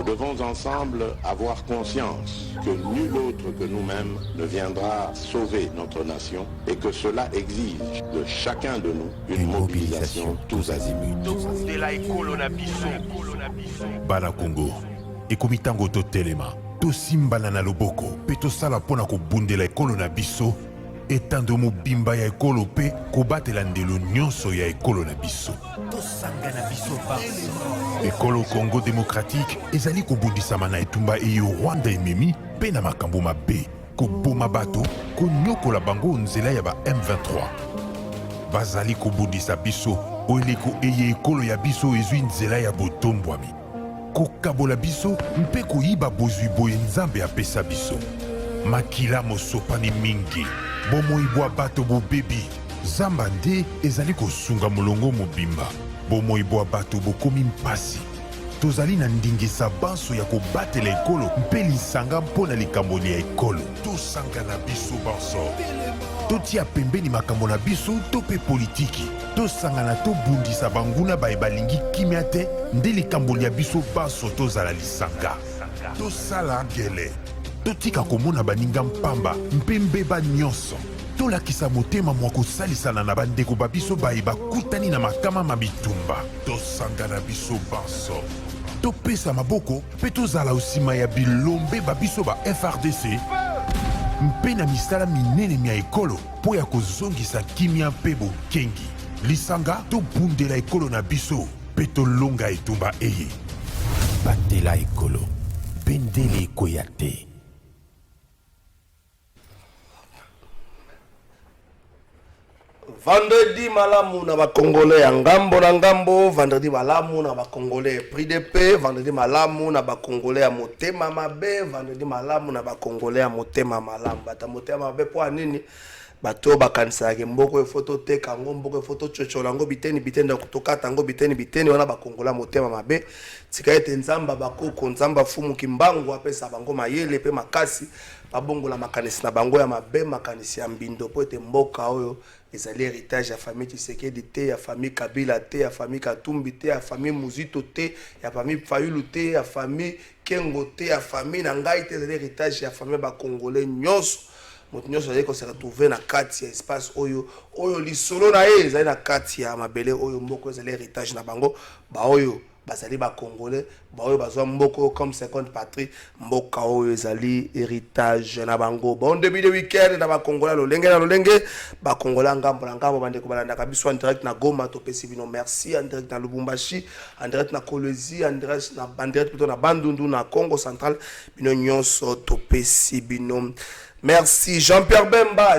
devons ensemble avoir conscience que nul autre que nous-mêmes ne viendra sauver notre nation et que cela exige de chacun de nous une mobilisation tous azimuts. Bana Congo, ekomitango to telema, to simbana na loboko, pe to sala pona ko bundela ekolo na biso, etando mobimba ya ekolo pe ko batela ndelo nyonso ya ekolo na biso. To sanga na biso parse. Ekolo Congo démocratique ezali ko bundisama na etumba eyo Rwanda ememi pe na makambo mabe, ko boma bato, ko nyokola bango nzela ya ba M23. Bazali ko bundisa biso, oeliko eye ekolo ya biso ezwi nzela ya botombwami. Kokabola biso mpe koyiba bozwi boye nzambe apesa biso. Makila mosopani mingi, bomoibwa bato bobebi, zamba nde ezali kosunga molongo mobimba. Bomoibwa bato bokomi mpasi. Tozali na ndingisa banso ya kobatela ekolo mpe lisanga mpona likambo ya ekolo. Tosanga na biso banso. Totia pembeni makambo na biso to pe politiki. Tosangana tobundisa banguna baye balingi kimia te nde likambo ya biso banso tozala lisanga. Tosala ngele. Totika komona baninga mpamba mpe mbeba nyonso. Tolakisa motema mwa kosalisana na bandeko babiso baye bakutani na makama mabitumba. Tosanga na biso banso. Topesa maboko mpe tozala osima ya bilombe babiso ba FRDC mpe na misala minene mia ekolo po ya kozongisa kimia mpe bokengi. Lisanga tobundela ekolo na biso mpe tolonga etumba eye. Batela ekolo, bendele ekoya te. Vendredi malamu na ba Congolais ya ngambo na ngambo, vendredi malamu na ba Congolais prix de paix, vendredi malamu na ba Congolais ya motema mabe, vendredi malamu na ba Congolais ya motema malamu. Bata motema mabe po nini? Bato bakanisa ke mboko e photo te kango mboko e photo chochola ngo biteni bitenda kutokata ngo biteni wana ba Congolais motema mabe. Tikaete nzamba bakoko nzamba fumu kimbangu apesa bango mayele pe makasi babongola makanisi na bango ya mabe makanisi ya mbindo po ete mboka oyo ezali héritage ya famille Tshisekedi te, ya famille Kabila te, ya famille Katumbi te, ya famille Muzito te, ya famille Fayulu te, ya famille Kengo te, ya famille Nangai te, ezali héritage ya famille ba Congolais nyonso. Moto nyonso azali ko se retrouver na kati ya espace oyo lisolo na ye ezali na kati ya mabele oyo mboko ezali héritage na bango ba oyo bazali ba Congolais ba oyo bazwa mboko comme seconde patrie mboka oyo ezali héritage na bango. Bon début de week-end na ba Congolais lolenge ba Congolais ngambo na ngambo bande ko balanda kabiso en direct na Goma to pesi bino merci, en direct na Lubumbashi, en direct na Kolwezi, en direct plutôt na Bandundu na Congo central bino nyonso to pesi bino. Merci Jean-Pierre Bemba,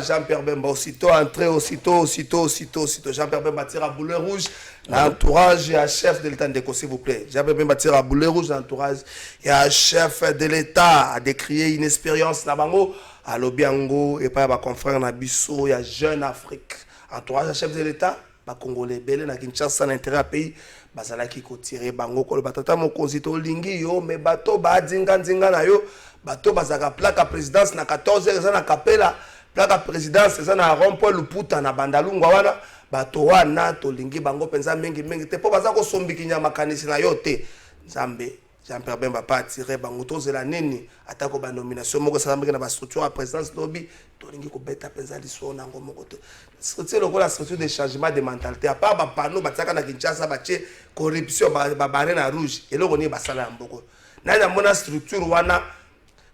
aussitôt entré, aussitôt. Jean-Pierre Bemba tire à boulet rouge, l'entourage et à chef de l'État Ndeko, s'il vous plaît. Jean-Pierre Bemba tire à boulet rouge, l'entourage et à chef de l'État a décrié une expérience Nabango, à Lobiango et pas à confrère Nabiso, il y a Jeune Afrique. Entourage à chef de l'État, ba Congolais belé na Kinshasa l'intérêt à pays, bazalaki ko tirer bango ko le batata mo konzito lingi yo mais bato ba dinga na yo. Bato bazaka plaque à présidence na 14h za na kapela plaque à présidence za na rond-point Luputa na Bandalungwa wana bato wana to lingi bango penza mingi te po bazako sombiki nya makanisi na yo te Nzambe Jean-Pierre Bemba pa tirer bango to zela nini atako ba nomination moko sa na ba structure à présidence lobby to lingi ko beta penza liso na ngo moko to structure lokola structure de changement de mentalité à part ba pano bataka na Kinshasa bache corruption ba barre na rouge eloko ni basala mboko na mona structure wana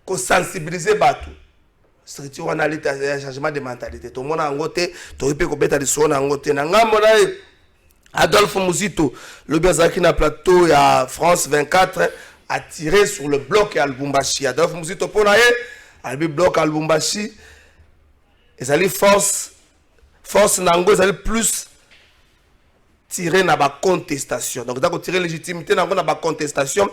ko sensibiliser bato structure wana lita changement de mentalité to mona ngote to ipe ko beta liso na ngote na ngambo na Adolphe Muzito le Bazaki na plateau ya France 24 a tiré sur le bloc à Lubumbashi. Adolphe Muzito pona ye albi bloc à Lubumbashi ezali force nango ezali plus tirer na ba contestation. Donc d'accord tirer légitimité na ba contestation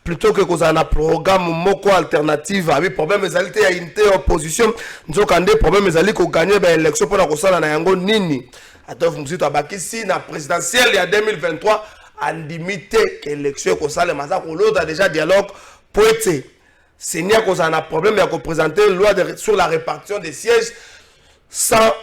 plutôt que qu'on a un programme moko alternative avec problème ezalité ya unité opposition nzokande problème ezali ko gagner ba élection pour la kosala na yango nini. Adolphe Muzito abakisi na présidentielle ya 2023 andimité que élection ko sala maza ko l'autre déjà dialogue pour être Seigneur qu'on a un problème à présenter loi sur la répartition des sièges sans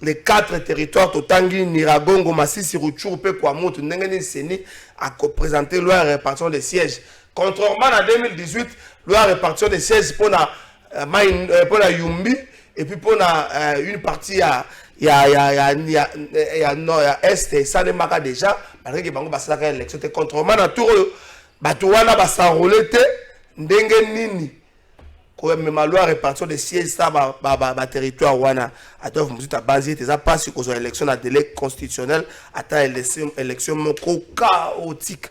les 4 territoires Totangi, Niragongo, Masisi, Rutshuru, Pekwamoto, Nengeni, Seni, à présenter loi de répartition des sièges. Contrairement à 2018, loi répartition des 16 pour la Yumbi et puis pour une partie il y a Est et ça les marque déjà malgré que bango basaka élection te contrairement à tout batuwana basarolé te ndenge nini ko même loi répartition des sièges ça ba territoire wana atof musuta basé te ça pas sur ko élection na délai constitutionnel ata élection moko chaotique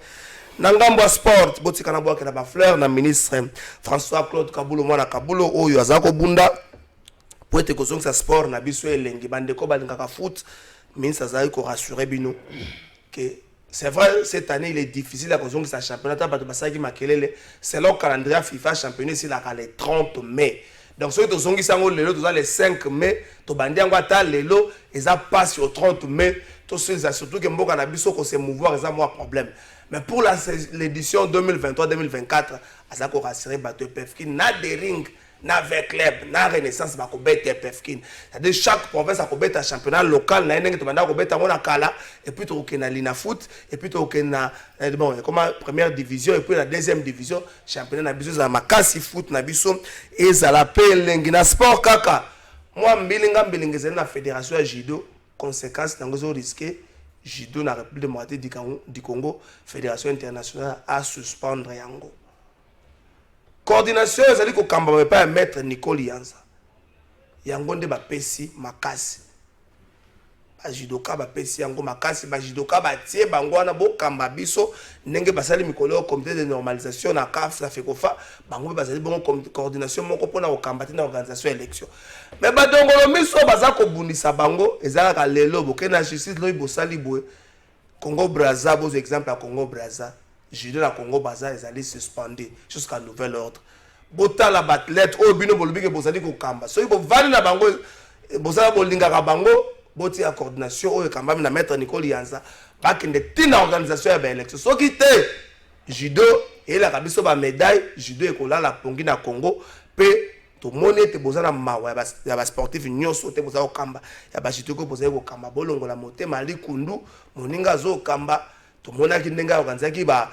Nangambo sport botika na boka na ba fleur na ministre François Claude Kabulo mwana Kabulo oyo azako bunda pour être conscient que sport na biso elengi bande ko balingaka foot ministre azali ko rassurer bino que c'est vrai cette année il est difficile à cause que ça championnat bato basaki makelele c'est le calendrier FIFA championnat c'est la le 30 mai donc ceux qui sont sango lelo tous les 5 mai to bandi yango ata lelo eza passe au 30 mai to surtout que mboka na biso ko se mouvoir eza moi problème. Mais pour l'édition 2023-2024, ça a rassuré Bateau Pefkin, na des rings, na avec club, na renaissance, ba kobete Pefkin. C'est-à-dire chaque province a kobete un championnat local, na ene to banda kobete mona kala, et puis to na lina foot, et puis to na bon, comme première division et puis la deuxième division, championnat na biso za makasi foot na biso et za la pelengi na sport kaka. Moi mbilinga na fédération ya judo, conséquence nango risqué. Judo na République démocratique du Congo, Fédération internationale à suspendre yango. Coordination ezali ko kamba pas maître Nicole Yanza. Yango nde ba pesi makasi. Ba judoka ba pesi yango makasi ba judoka ba tie bango wana bo kamba biso ndenge basali mikolo au comité de normalisation na CAF na FECOFA bango basali bon coordination moko pona ko kamba na organisation élection. Mais ba dongolo miso baza ko bundisa bango ezalaka lelo boke na justice loyi bosali boye Congo Brazza bo exemple à Congo Brazza judo na Congo Brazza ezali suspendé jusqu'à nouvel ordre. Bota la batlet o bino bolobi ke bosali ko kamba so ibo vali na bango bosala bolinga ka bango boti ya coordination o kamba na maître Nicole Yanza bakende tina organisation ya élection so kité judo et la kabiso ba médaille judo ekola la pongi na Congo pe to moni te bozana mawa ya ba sportif nyoso te bozao kamba ya ba judo ko bozao kamba bolongo la motema likundu moninga zo kamba to monaki ndenga organiser ba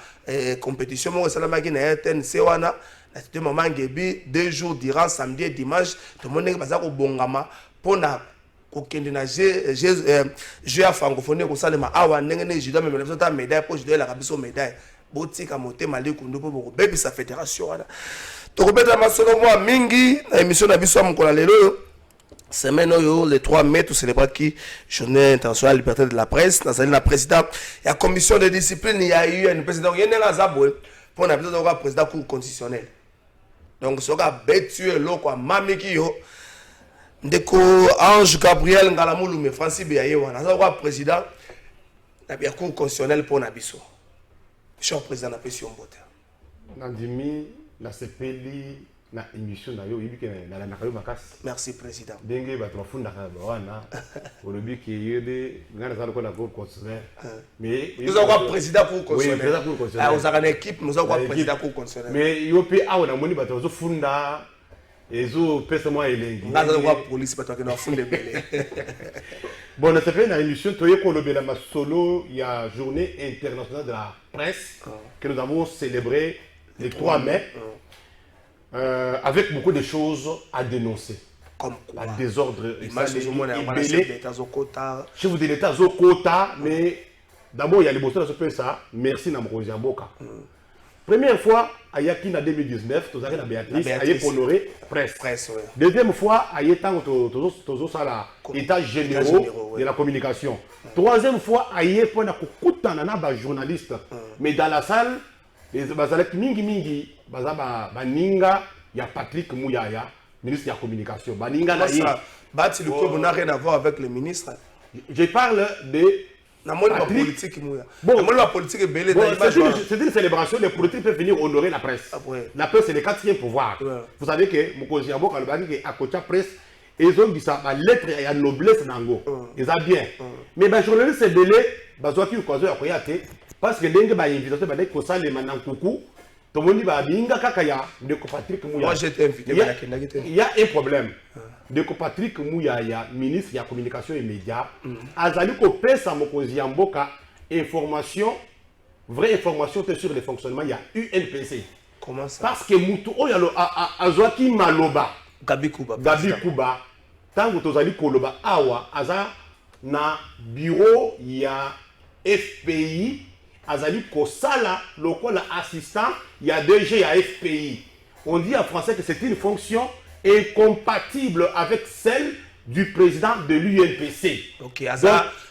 compétition mo salama ki na RTNC wana na te moment ngebi 2 jours durant samedi et dimanche to moninga bazako bongama pona kokende na jeu ya francophonie ko salema awa ndenge ne judo même na médaille pour judo la kabiso médaille botika motema likundu po boko bebisa fédération wana to kobeta masolo moi mingi na émission na biso mkola lelo semaine oyo le 3 mai tout célébrer qui journée internationale liberté de la presse nazali na président ya commission de discipline ya UN président yenenga zabwe pour na biso ko président cour constitutionnel donc soka betu loko mamiki yo ndeko Ange Gabriel Ngalamulume Francis Biaye wana ça ko président na bien cour constitutionnel pour na biso cher président na pression bote Nandimi la CPLI na émission na yo yibike na la nakayo makasi. Merci président. Denge ba trofunda ka wana olobi ki yede ngana za ko na cour constitutionnel. Mais nous avons président cour constitutionnel. Oui, président cour constitutionnel. Ah, vous avez une équipe, nous avons président cour constitutionnel. Mais yo pe awa na moni ba to funda ezo pesa mo elengi. Ngaza ko police ba to ke na funde belé. Bon, on a fait une émission qui est la solo, il y a journée internationale de la presse que nous avons célébré le 3 mai avec beaucoup de choses à dénoncer. Comme quoi? Un désordre. Je vous dis l'État Zokota, mais d'abord il y a les bossons dans ce pays ça. Merci Namrosia Boka. Première fois, à Yakin en 2019, tu as la Béatrice, à Honoré presse. Deuxième fois, à Yetan, tu as l'état généraux de la communication. Troisième fois, à Yepan, tu as journaliste. Mais dans la salle, les Bazalek Mingi, Baninga, il y a Patrick Mouyaya, ministre de la communication. Baninga, le club n'a rien à voir avec le ministre. Je parle de. Politique, la politique est belle. C'est une célébration, les politiques peuvent venir honorer la presse. La presse, c'est le 4e pouvoir. Vous savez que Mokozi Abo Kalbaki est à côté de la presse, et ils ont dit ça, la lettre et la noblesse d'Ango. Ils ont bien. Mais les journalistes, c'est belé, parce que les gens ont invité, tout le monde va dire Patrick Mouyaya. Moi, j'étais invité. Il y a un problème. De Patrick Mouyaya, ministre de la communication et médias, Azali ko pesa Mokozi Mboka information vraie information sur le fonctionnement, il y a UNPC. Comment ça? Parce que Moutou, oh, il y a Azwaki Maloba. Gabi Kuba. Tant que tu as dit Koloba, Awa, Aza, na bureau, il y a FPI, Azali Kosala, local assistant, il y a DG, il y a FPI. On dit en français que c'est une fonction incompatible avec celle du président de l'UNPC. Ok,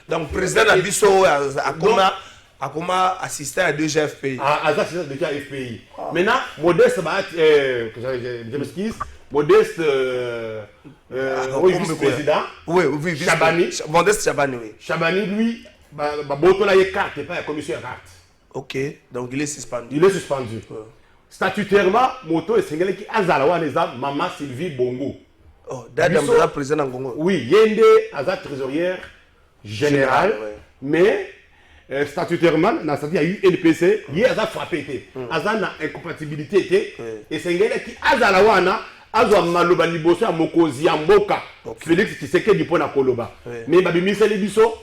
donc président Abisso a comme assistant à DG FPI. Aza, c'est déjà FPI. Maintenant, Modeste, je m'excuse, Modeste, vice-président. Oui, Chabani. Modeste Chabani, oui. Chabani, lui, Botola y carte, pas la commission à carte. Ok, donc il est suspendu. Il est suspendu. Ouais. Statutairement, Moto et Sengele qui Azalawa Neza, Maman Sylvie Bongo. Oh, d'accord, président en Congo. Oui, Yende Aza trésorière générale, ouais. Mais statutairement, il y a eu NPC, il y a frappé. Aza na incompatibilité, et Sengele qui Azalawana, Azwa Maloba Liboso à Mokozi Mboka, Félix Tshisekedi du Pona Koloba. Mais Babi Selebiso,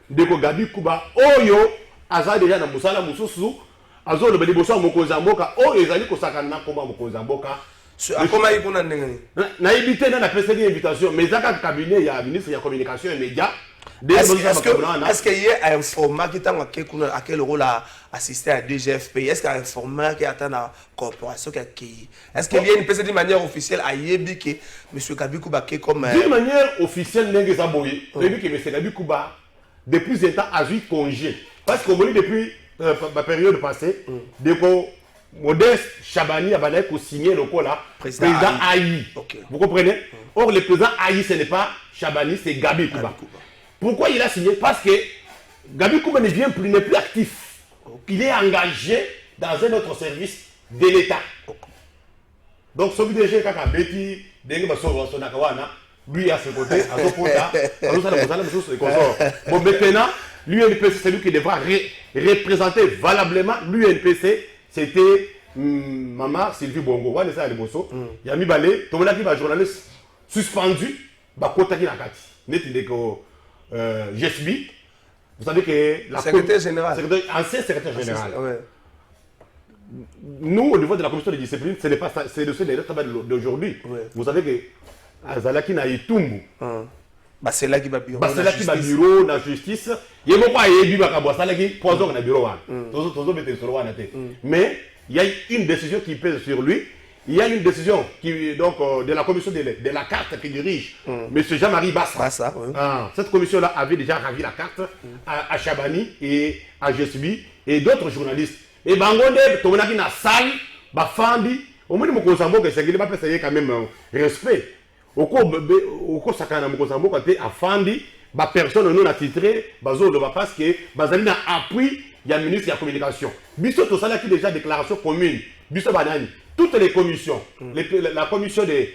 Deko Gabi Kuba, Oyo, Aza déjà na Musala Mususu, Azo le Liboso à Mokozi Mboka, Oyo, Ezali Kosakana Koma Mokozi Mboka. Comment il y a une na évité dans la précédente invitation, mais dans le cabinet, il y a ministre de la communication et médias. Est-ce qu'il y a un format qui t'a à quel rôle a assisté à DGFP? Est-ce qu'il y a un format qui attend la corporation? Est-ce qu'il y a une personne de manière officielle à Yebi que M. Gabi Kuba comme. D'une manière officielle, Nengue Zaboye, que M. Gabi Kuba, depuis un temps, a eu congé. Parce qu'on dit depuis la période passée, depuis Modeste Chabani a signé le col là, président Aïe. Vous comprenez? Or, le président Aïe, ce n'est pas Chabani, c'est Gabi Kuba. Pourquoi il a signé? Parce que Gabi Kuba n'est plus actif. Il est engagé dans un autre service de l'État. Donc, celui de G. Kaka Betty, lui à ses côtés, à son bon, maintenant, l'UNPC, c'est lui qui devra représenter valablement l'UNPC. C'était Maman Sylvie Bongo. Il y a mis balé, tout le monde qui va journaliste suspendu, Bakota qui n'a pas dit. GSB, vous savez que la secrétaire général, ancien secrétaire général. Nous, au niveau de la commission de discipline, ce n'est pas ça, c'est le seul d'aujourd'hui. Vous savez que Azalaki n'a Itumbu. C'est là qui va bureau. C'est là qui va bureau, la justice. Il y a beaucoup à Ebi Bakabo, ça là qui poison dans le bureau. Mais il y a une décision qui pèse sur lui. Il y a une décision qui, donc, de la commission de la carte qui dirige M. Jean-Marie Bassa. Cette commission-là avait déjà ravi la carte à Chabani et à GSB et d'autres journalistes. Et Bangonde, Tomonaki na salle, Bafandi, au moins mon consambo que c'est quand même respect. Au cours sakana mon consambo quand tu Afandi, personne non attitré, bazo de parce que bazali na appui, il y a le ministre de la communication. Biso to sala qui déjà déclaration commune. Biso banani. Toutes les commissions, la commission de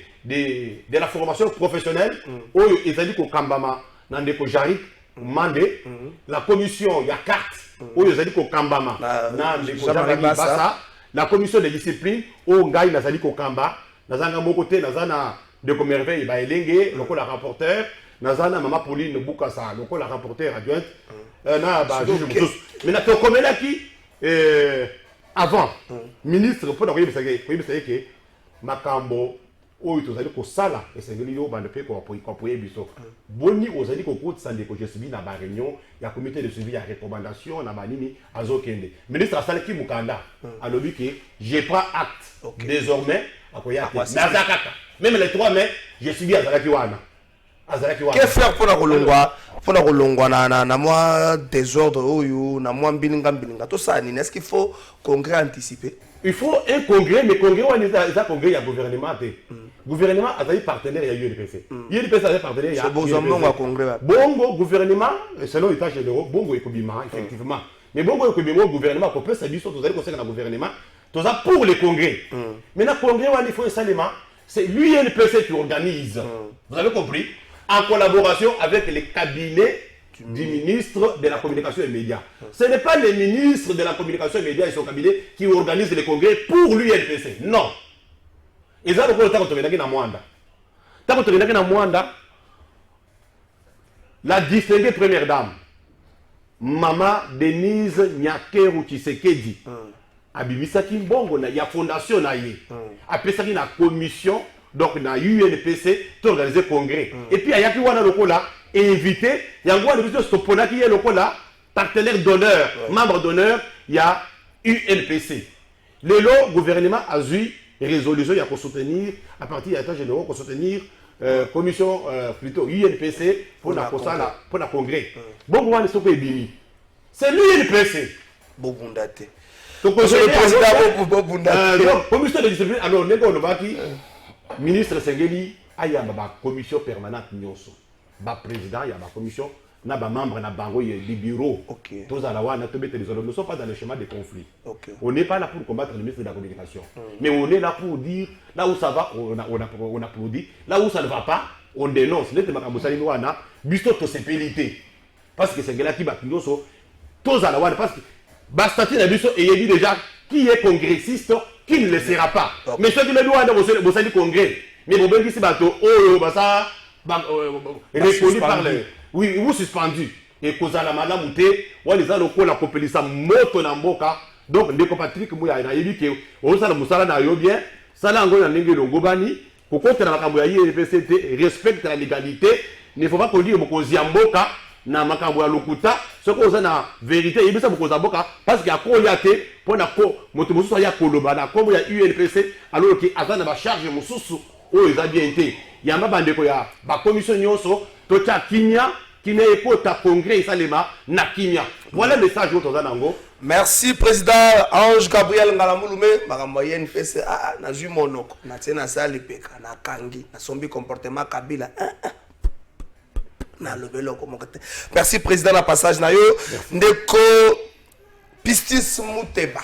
la formation professionnelle, ils ont dit qu'au Kambama, Nandeko Jarik, Mandé, la commission, il y a carte, ils ont dit qu'au Kambama, Nandeko Jarik, Bassa, la commission de discipline, au Ngaï, ils ont dit qu'au Kamba, Nazana Mokote, Nazana de Comerveille, Baelenge, le rapporteur, Nazana Mama Pauline Boukassa, le rapporteur adjointe, mais notre commune qui avant, ministre, pour que Makambo, où ils ont sala, et c'est venu au bande pour appuyer Bisso. Boni, aux alliés au cours de Sandé, que je suis dans la réunion, il y a un comité de suivi, il y a recommandation, il y a Manini, Azokende. Ministre Salaki Mukanda, a lobby que j'ai pris acte désormais, à Nazakaka. Même les 3 mai, je suis bien à Zalakiwana. Que faire pour la Rolongwa na moi désordre ou na moi bilinga tout ça est-ce qu'il faut congrès anticiper? Il faut un congrès, mais congrès on est un congrès il y a gouvernement gouvernement a des partenaires il y a UNPC UNPC a des partenaires il y a congrès bongo gouvernement selon l'état général bongo ekobima effectivement mais bongo ekobima gouvernement ko peut ça dit surtout vous allez conseiller dans gouvernement tout ça pour les congrès maintenant congrès on il faut seulement c'est l'UNPC qui organise vous avez compris en collaboration avec les cabinets du ministre de la communication et médias. Ce n'est pas les ministres de la communication et médias et son cabinet qui organisent les congrès pour l'UNPC. Non. Ils ont le temps de la distinguée première dame, Mama Denise Nyakeru Tshisekedi abimisaki mbongo na ya fondation na ye apesaki na commission donc na UNPC to organiser congrès et puis ayaki wana lokola invité yango wana biso soponaki ye lokola partenaire d'honneur membre d'honneur ya UNPC lelo gouvernement a eu résolution ya ko soutenir à partir ya état généraux ko soutenir commission plutôt UNPC pour la congrès bon wana soko ebimi c'est l'UNPC bobundate donc le président bobundate commission de discipline alors nego lobaki ministre Sengeli ayamba ba commission permanente nyonso ba président ya ba commission na ba membre na bango du bureau tous à la wana to bete les ne sont pas dans le schéma de conflit on n'est pas là pour combattre le ministre de la communication mais on est là pour dire là où ça va on applaudit là où ça ne va pas on dénonce les makambo sali wana biso to sepelité parce que Sengeli ki ba nyonso tous à la wana parce que Bastati na biso et il dit déjà qui est congressiste, qui ne le sera pas. Mais ceux qui le doivent dans le congrès, mais vous voyez ici, ça reconnu par les. Oui, vous suspendu. Et cause à la madame Mouté, ou les gens qui ont compris ça, moto na mboka. Donc, les compatriotes qui m'ont dit que, on s'en a moussala na yo bien, ça l'a engagé dans l'engagement gobani, pour contre la makamboya RPCT respecte la légalité, il ne faut pas qu'on dise que mboka. Na makambo ya lokuta soko za na vérité yebisa bokoza boka parce que akoya te pona ko moto mususu ya koloba na kombo ya UNPC alors que azana ba charge mususu o eza bien te yamba bandeko ya ba commission nyonso to cha kinya kine ekota congrès salema na kinya voilà le message auto za nango. Merci président Ange Gabriel Ngalamulume makambo ya UNPC na zui monoko na tena sali peka na kangi na sombi comportement kabila merci président la passage na yo ndeko Pistis Muteba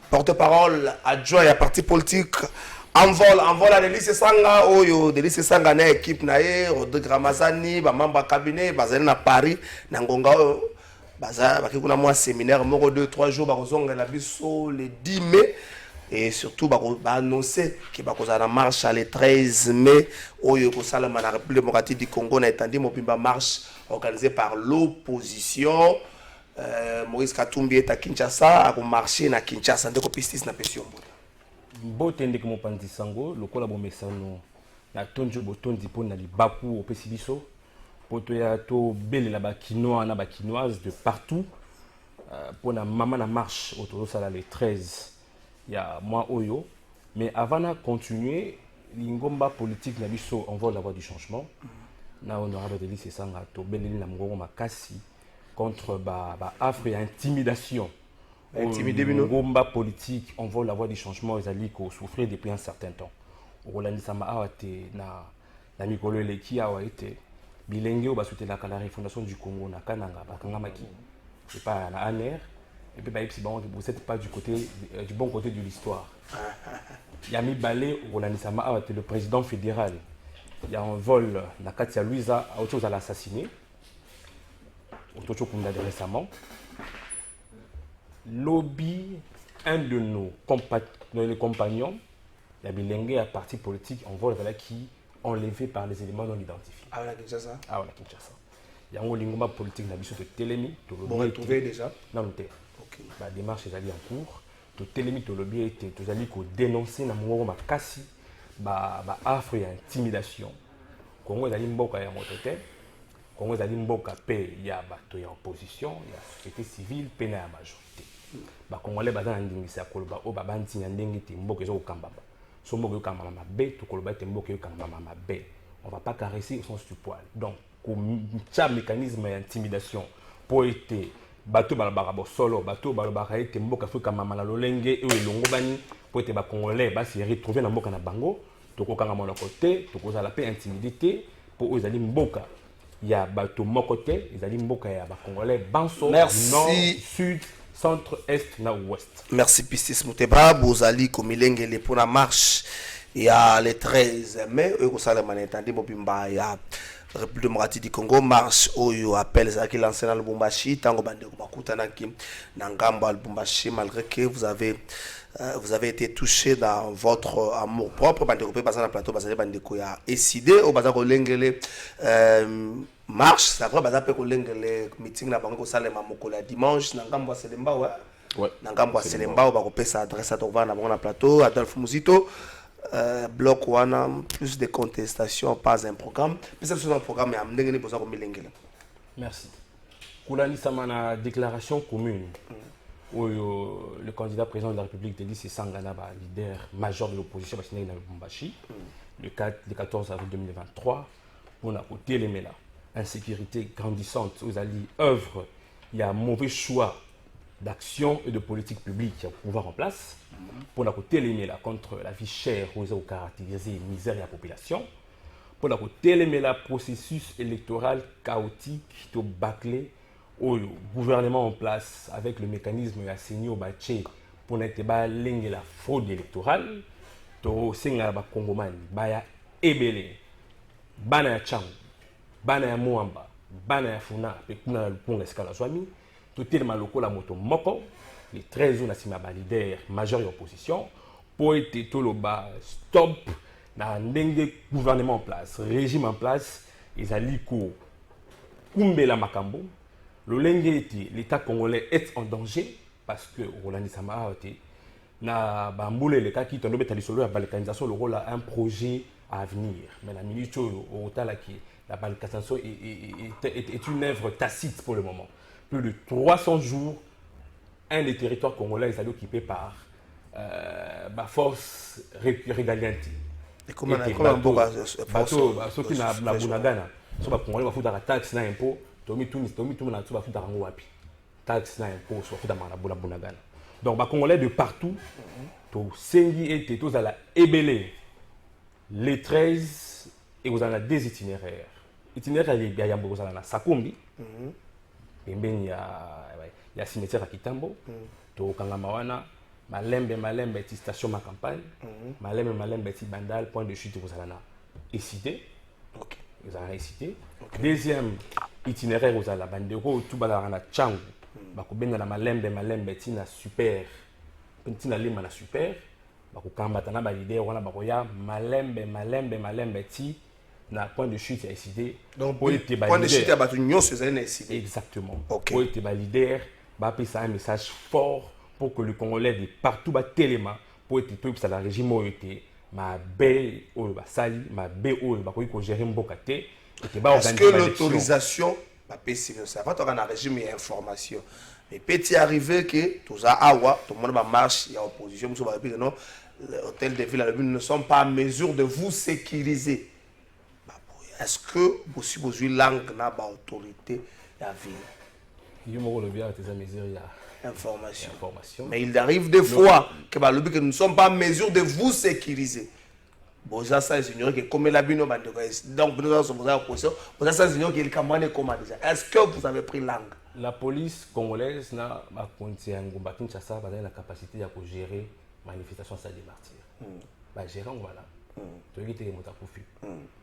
porte-parole adjoint à parti politique envol à Delice Sanga oyo Delice Sanga na équipe na ye Rodrigue Ramazani ba membre cabinet bazali na Paris na ngonga baza bakikuna moi séminaire moko 2-3 jours bakozonga la biso le 10 mai. Et surtout, va annoncer qu'il va causer la marche le 13 mai au la République démocratique du Congo. On a étendu une marche organisée par l'opposition. Maurice Katumbi est à Kinshasa, a marché à Kinshasa. Donc, pistis na pession. Botende comme pandi sango, le collabo mesano na tonjo botondi pona li baku au pesibiso. Poto ya to belle la bakinois na bakinoise de partout. Pour la maman la marche autour de ça le 13. Il y a moi Oyo, mais avant de continuer, l'ingomba politique na biso on va la voie du changement. Na honorable Delice Sanga to beleli na mgongo makasi contre ba affre et intimidation. L'ingomba politique on va la voie du changement ils allaient ko souffrir depuis un certain temps. Rolandi Sama awate na mikolo eleki awa été bilenge ba soutenir la refondation du Congo na kananga ba kangamaki. C'est pas la ANR. Et puis, vous n'êtes pas du bon côté de l'histoire. Yami Balé, le président fédéral, il y a un vol, la Katia Luisa, autre chose à l'assassiner. Autre chose qu'on a dit récemment. Lobby, un de nos compagnons, il y a Bilengue, un parti politique, un vol qui enlevé par les éléments non identifiés. Ah, on a Kinshasa. Ah, on a Kinshasa. Il y a un lingoma politique, il y a un Télémi. Vous retrouvez déjà? Non, non, la démarche est allée en cours. Tout télémi to lobby était tout allé ko dénoncer na mongo makasi ba affre et intimidation. Congo ezali mboka ya motote. Congo ezali mboka pe ya bato ya opposition, ya société civile pe na ya majorité. Ba congolais bazana ndingisa koloba o babanti ya ndenge te mboka ezo kambaba. So mboka yo kambaba mabe to koloba te mboka yo kambaba mabe. On va pas caresser au sens du poil. Donc comme ça mécanisme d'intimidation pour être bato balabara solo bato balabara ete mboka Afrika mama la lolenge e elongo bani po ete ba congolais ba se retrouver na mboka na bango toko kanga mona côté toko za la paix intimidité po ezali mboka ya bato moko te ezali mboka ya ba congolais banso nord sud centre est na ouest. Merci Pistis Muteba bozali komilengele pour la marche ya le 13 mai ko sala manetandi bobimba ya République démocratique du Congo marche oyo appelle ça qui lancé dans le Lubumbashi tango bande ko bakutana ki na ngambo Lubumbashi malgré que vous avez été touché dans votre amour propre bande ko passer na plateau basale bande ko ya décidé au bazako lengele marche, c'est après que les meetings na bango ça les mamokola dimanche na ngambo selemba ouais. Na ngambo selemba ba ko pesa adresse à Torva na bango na plateau Adolphe Muzito bloc wana plus de contestation pas un programme mais c'est un programme ya ndenge ni poza ko milengela. Merci. Koulani Samana déclaration commune où le candidat président de la République Dédi Sangana, leader majeur de l'opposition, le 14 avril 2023, on a côté les mélas, insécurité grandissante aux alliés, œuvre, il y a un mauvais choix d'action et de politique publique à pouvoir en place, pour la côté les mélas contre la vie chère aux caractérisée misère et la population, pour la côté les mélas processus électoral chaotique, tout bâclé, au gouvernement en place avec le mécanisme assigné au Baché pour n'être pas la fraude électorale, to singa ba Congomani, baya ebele, bana ya Chang, bana ya Muamba, bana ya Funa, pe kuna lupunga escala swami, to tellement loko la moto moko, les 13 jours na sima ba leader majeur et opposition, pour être tout le bas stop, na ndenge gouvernement en place, régime en place, ils allaient ko kumbela makambo. L'État congolais est en danger parce que Rolandi Sama na bamboule le cas qui tombe à l'issue de la balkanisation le rôle a un projet à venir mais la minute au qui la balkanisation est une œuvre tacite pour le moment. Plus de 300 jours un des territoires congolais est occupé par force régalienne. Et comment bateau ceux qui na la bunagana so ba congolais ba foutre la taxe na impôt Tomi na tsuba futa rango wapi taxe na impôt so futa marabola bunagana donc ba congolais de partout to sengi et tous à la ebele les 13 et vous en avez des itinéraires les bien yambo vous en na Sakumbi pembeni ya cimetière à Kitambo to kangama wana malembe ti station ma campagne malembe ti bandal point de chute vous en na excité OK vous en avez cité deuxième itinéraire aux ala bandeko tout balarana changu bakobenga na malembe tina super tina lima na super bakokamba tana ba leader wana bakoya malembe ti na point de chute ya cité donc point de chute ya batu nyonso ezali na cité exactement pour être ba leader ba pesa un message fort pour que le Congolais de partout ba téléma pour être tout ça la régime oyote ma be oyo basali ma be oyo bakoki ko gérer mboka te. Est-ce que l'autorisation, ça va être un régime et information. Mais peut-il arriver que tout ça, tout le monde marche, il y a opposition, non, l'hôtel de ville ne sont pas en mesure de vous sécuriser. Est-ce que vous avez langue, autorité, la ville? Information. Mais il arrive des fois que nous ne sommes pas en mesure de vous sécuriser. Bon, ça, c'est ignoré que comme la bino donc nous avons posé question. Bon, ça, c'est ignoré qu'il commande comment déjà. Est-ce que vous avez pris langue? La police congolaise n'a pas la capacité de gérer manifestation ça des martyrs. Bah gérant voilà. Tu as été motakufi.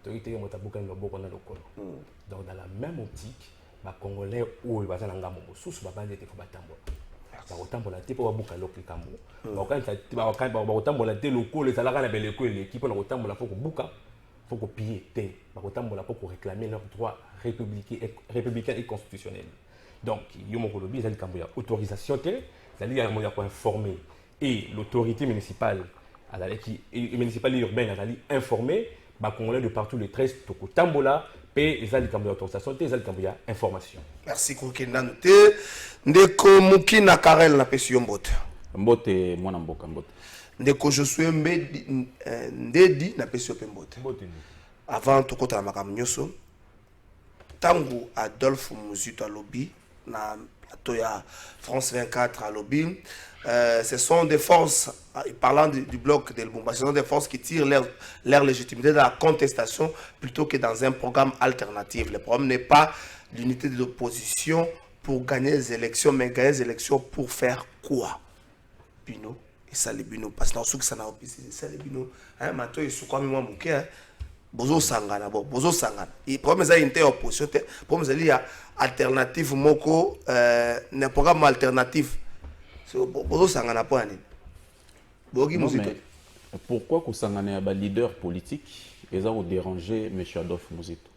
Tu as été motabuka ndoboko na lokolo. Donc dans la même optique, ba congolais ou baza na ngambo sous ba bande te batambo. Bakotambola te po babuka lokli kambo. Bakotambola te lokolo ezalaka na beleko l'équipe na kotambola po kobuka, po ko piller te. Bakotambola po ko réclamer leurs droits républicains et constitutionnels. Donc yomo kolobi ezali kambo ya autorisation te, ezali ya moya ko informer et l'autorité municipale municipale et urbaine ezali informer ba congolais de partout les 13 to kotambola pe ezali kambo ya autorisation te ezali kambo ya information. Merci kokenda noté ndeko mukina Karel na pesi mbote mbote mwana mboka mbote ndeko Josué ndedi na pesi mbote avant to kota makambo nyoso tangu Adolphe Muzito alobi na plateau ya France 24 alobi ce sont des forces parlant du bloc de Lubumbashi, ce sont des forces qui tirent leur légitimité dans la contestation plutôt que dans un programme alternatif. Le problème n'est pas l'unité de l'opposition pour gagner les élections, mais gagner les élections pour faire quoi? Bino et ça les bino parce que dans ce que ça n'a pas ça les bino hein maintenant ils sont comme moi bouquet bozo sangana bozo sangana et problème c'est une opposition problème c'est il y a alternative moko un programme alternatif bozo sangana pas ani bogi Muzito. Pourquoi que sangana ba leader politique et ça vous déranger monsieur Adolphe Muzito?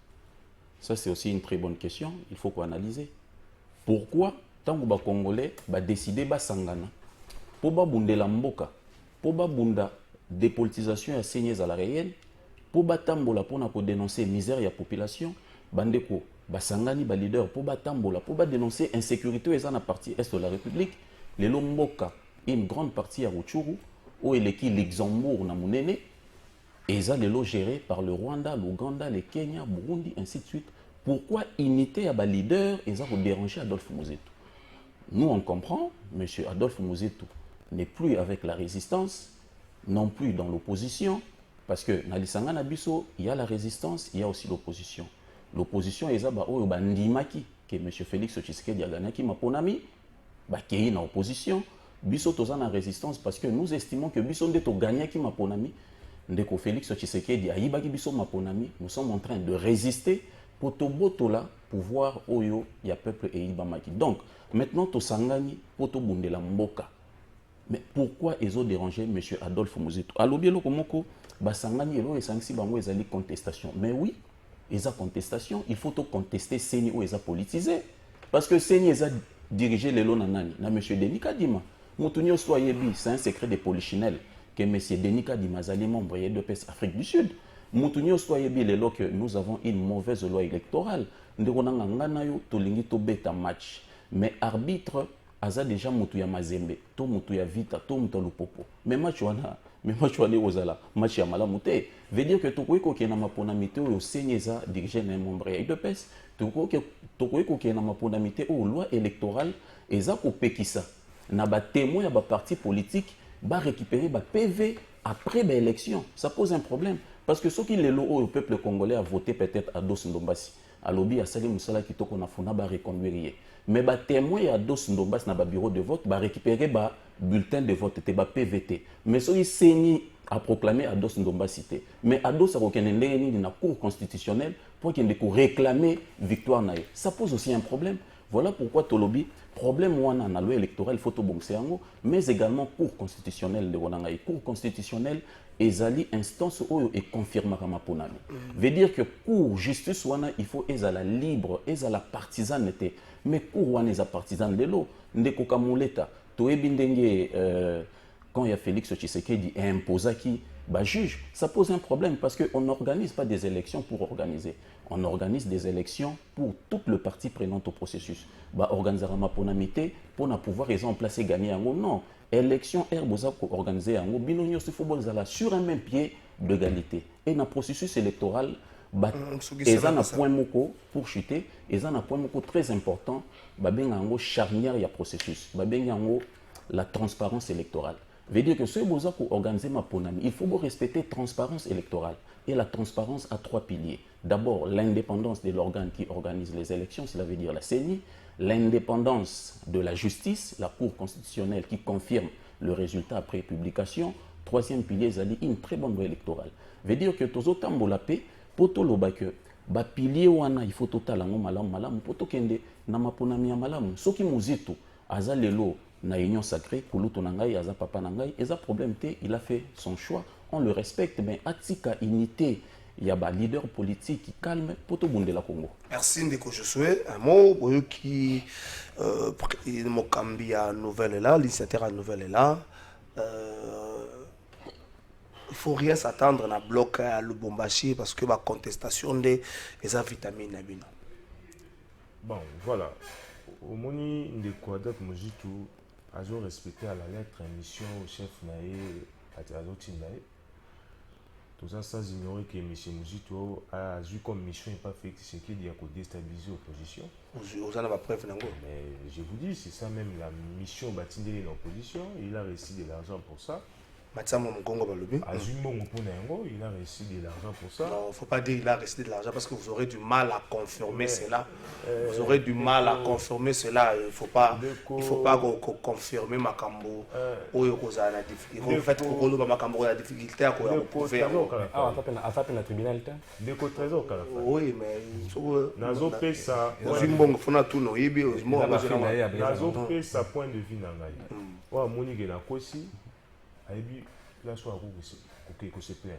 Ça, c'est aussi une très bonne question. Il faut qu'on analyse. Pourquoi, tant que les Congolais ont décidé de s'engagner pour babundela mboka, pour babunda dépolitisation et saigner à la réelle, pour batambola pour dénoncer misère et la population, bandeko basangani ba leader pour batambola pour dénoncer insécurité et dans la partie est de la République, les lomboka une grande partie à Rutshuru où il est Luxembourg na munene et ça les géré par le Rwanda, l'Ouganda, le Kenya, Burundi ainsi de suite. Pourquoi unité à ba leader et ça pour déranger Adolphe Muzetu? Nous on comprend, monsieur Adolphe Muzetu n'est plus avec la résistance, non plus dans l'opposition, parce que dans l'Isanga Nabiso, il y a la résistance, il y a aussi l'opposition. L'opposition est ndimaki que M. Félix Tshisekedi a gagné qui m'a ponami, qui est en opposition. Biso toza na résistance parce que nous estimons que biso ndeto gagné qui m'a ponami, ndeko Félix Tshisekedi a yibaki biso ma ponami. Nous sommes en train de résister pour tobotola pouvoir oyo ya peuple et ibamaki. Donc maintenant to sangani pour to bundela mboka. Mais pourquoi ils ont dérangé M. Adolphe Muzetu? Alobi eloko moko basangani elo esangisi bango ezali contestation. Mais oui, ils ont contestation, il faut contester Seni ou ils ont politisé. Parce que Seni ils ont dirigé les lois nanani na M. Denis Kadima. Moutounio Soyebi, c'est un secret de polichinelle que M. Denis Kadima est membre de PES Afrique du Sud. Moutounio Soyebi les lois que nous avons une mauvaise loi électorale. Ndekona nganayo tolingi to beta match. Mais arbitre aza déjà mutu ya Mazembe, to mutu ya Vita, to mutu Lupopo. Mais match wana ozala, match ya malamu te. Veut dire que tokoki kokena maponamité oyo senyeza diriger na membre ya UDPS, tokoki kokena maponamité oyo loi électorale eza kopekisa na ba témoin ya ba parti politique ba récupérer ba PV après ba élection. Ça pose un problème parce que ceux qui les lots au peuple congolais a voté peut-être à Dos Ndombasi. Alobi asali musala kitoko na funa ba reconduire. Mais ba témoin ya Dos Ndombasi na ba bureau de vote ba récupérer ba bulletin de vote te ba PVT. Mais ceux qui seni a proclamé à Dos Ndombasi te. Mais à Dos a reconnaître ni na cour constitutionnelle pour qu'il ne réclamer victoire na. Ça pose aussi un problème. Voilà pourquoi Tolobi, problème wana na loi électorale faut boncer yango, mais également cour constitutionnelle de wonanga. Cour constitutionnelle ezali instance oyo et confirme kama ponami. Veut dire que cour justice wana il faut ezala libre, ezala partisane te. Mais cour wana eza partisane lelo ndeko kamuleta to ebindenge quand il y a Félix Tshisekedi imposaki bah juge, ça pose un problème parce qu'on n'organise pas des élections pour organiser. On organise des élections pour toute le parti prenant au processus. Bah organiser ma ponamité pour pouvoir les remplacer gagner en non. Élection herbosa pour organiser en binonio se football sur un même pied d'égalité. Et dans le processus électoral, bah ils ont un point moko pour chuter, ils ont un point moko très important, bah ben en charnière il y a processus, bah ben en la transparence électorale. Veut dire que ce besoin pour organiser ma ponami, il faut respecter la transparence électorale. Et la transparence a trois piliers. D'abord, l'indépendance de l'organe qui organise les élections, cela veut dire la CENI. L'indépendance de la justice, la Cour constitutionnelle qui confirme le résultat après publication. Troisième pilier, c'est une très bonne loi électorale. Veut dire que tous autant la paix, pour tout le que ba pilier wana il faut total en malam pour tout kende na maponami malam. Ce qui muzito azalelo na union sacrée kuluto nangai aza papa nangai eza problème te, il a fait son choix, on le respecte, mais atika unité il y a un leader politique qui calme pour tout le monde de la Congo. Merci Ndeko Josué. Un mot pour eux qui m'ont cambié à nouvelle là, l'initiateur à nouvelle là. Il faut rien s'attendre à bloc à Lubumbashi parce que la contestation des vitamines à bino. Bon, voilà. Au moni Ndeko Adolphe Muzetu a respecté à la lettre une mission au chef Naé à Tiazoti Naé. Tout ça, sans ignorer que M. Muzetu a eu comme mission et pas fait ce qu'il y a pour déstabiliser l'opposition. Vous en avez preuve, mais je vous dis, c'est ça même la mission bâtie de l'opposition. Il a reçu de l'argent pour ça. Il a reçu de l'argent pour ça. Non, il ne faut pas dire qu'il a reçu de l'argent parce que vous aurez du mal à confirmer cela. Vous aurez du mal à confirmer cela. Il ne faut pas confirmer Makambo. En fait, pour Makambo, il y a des difficultés à prouver. À tribunal. Déco trésor. Oui, mais. Nazo fait ça. Nazo fait sa point de vue. Wa Monique na Kosi. Et puis, là, soit se plaindre.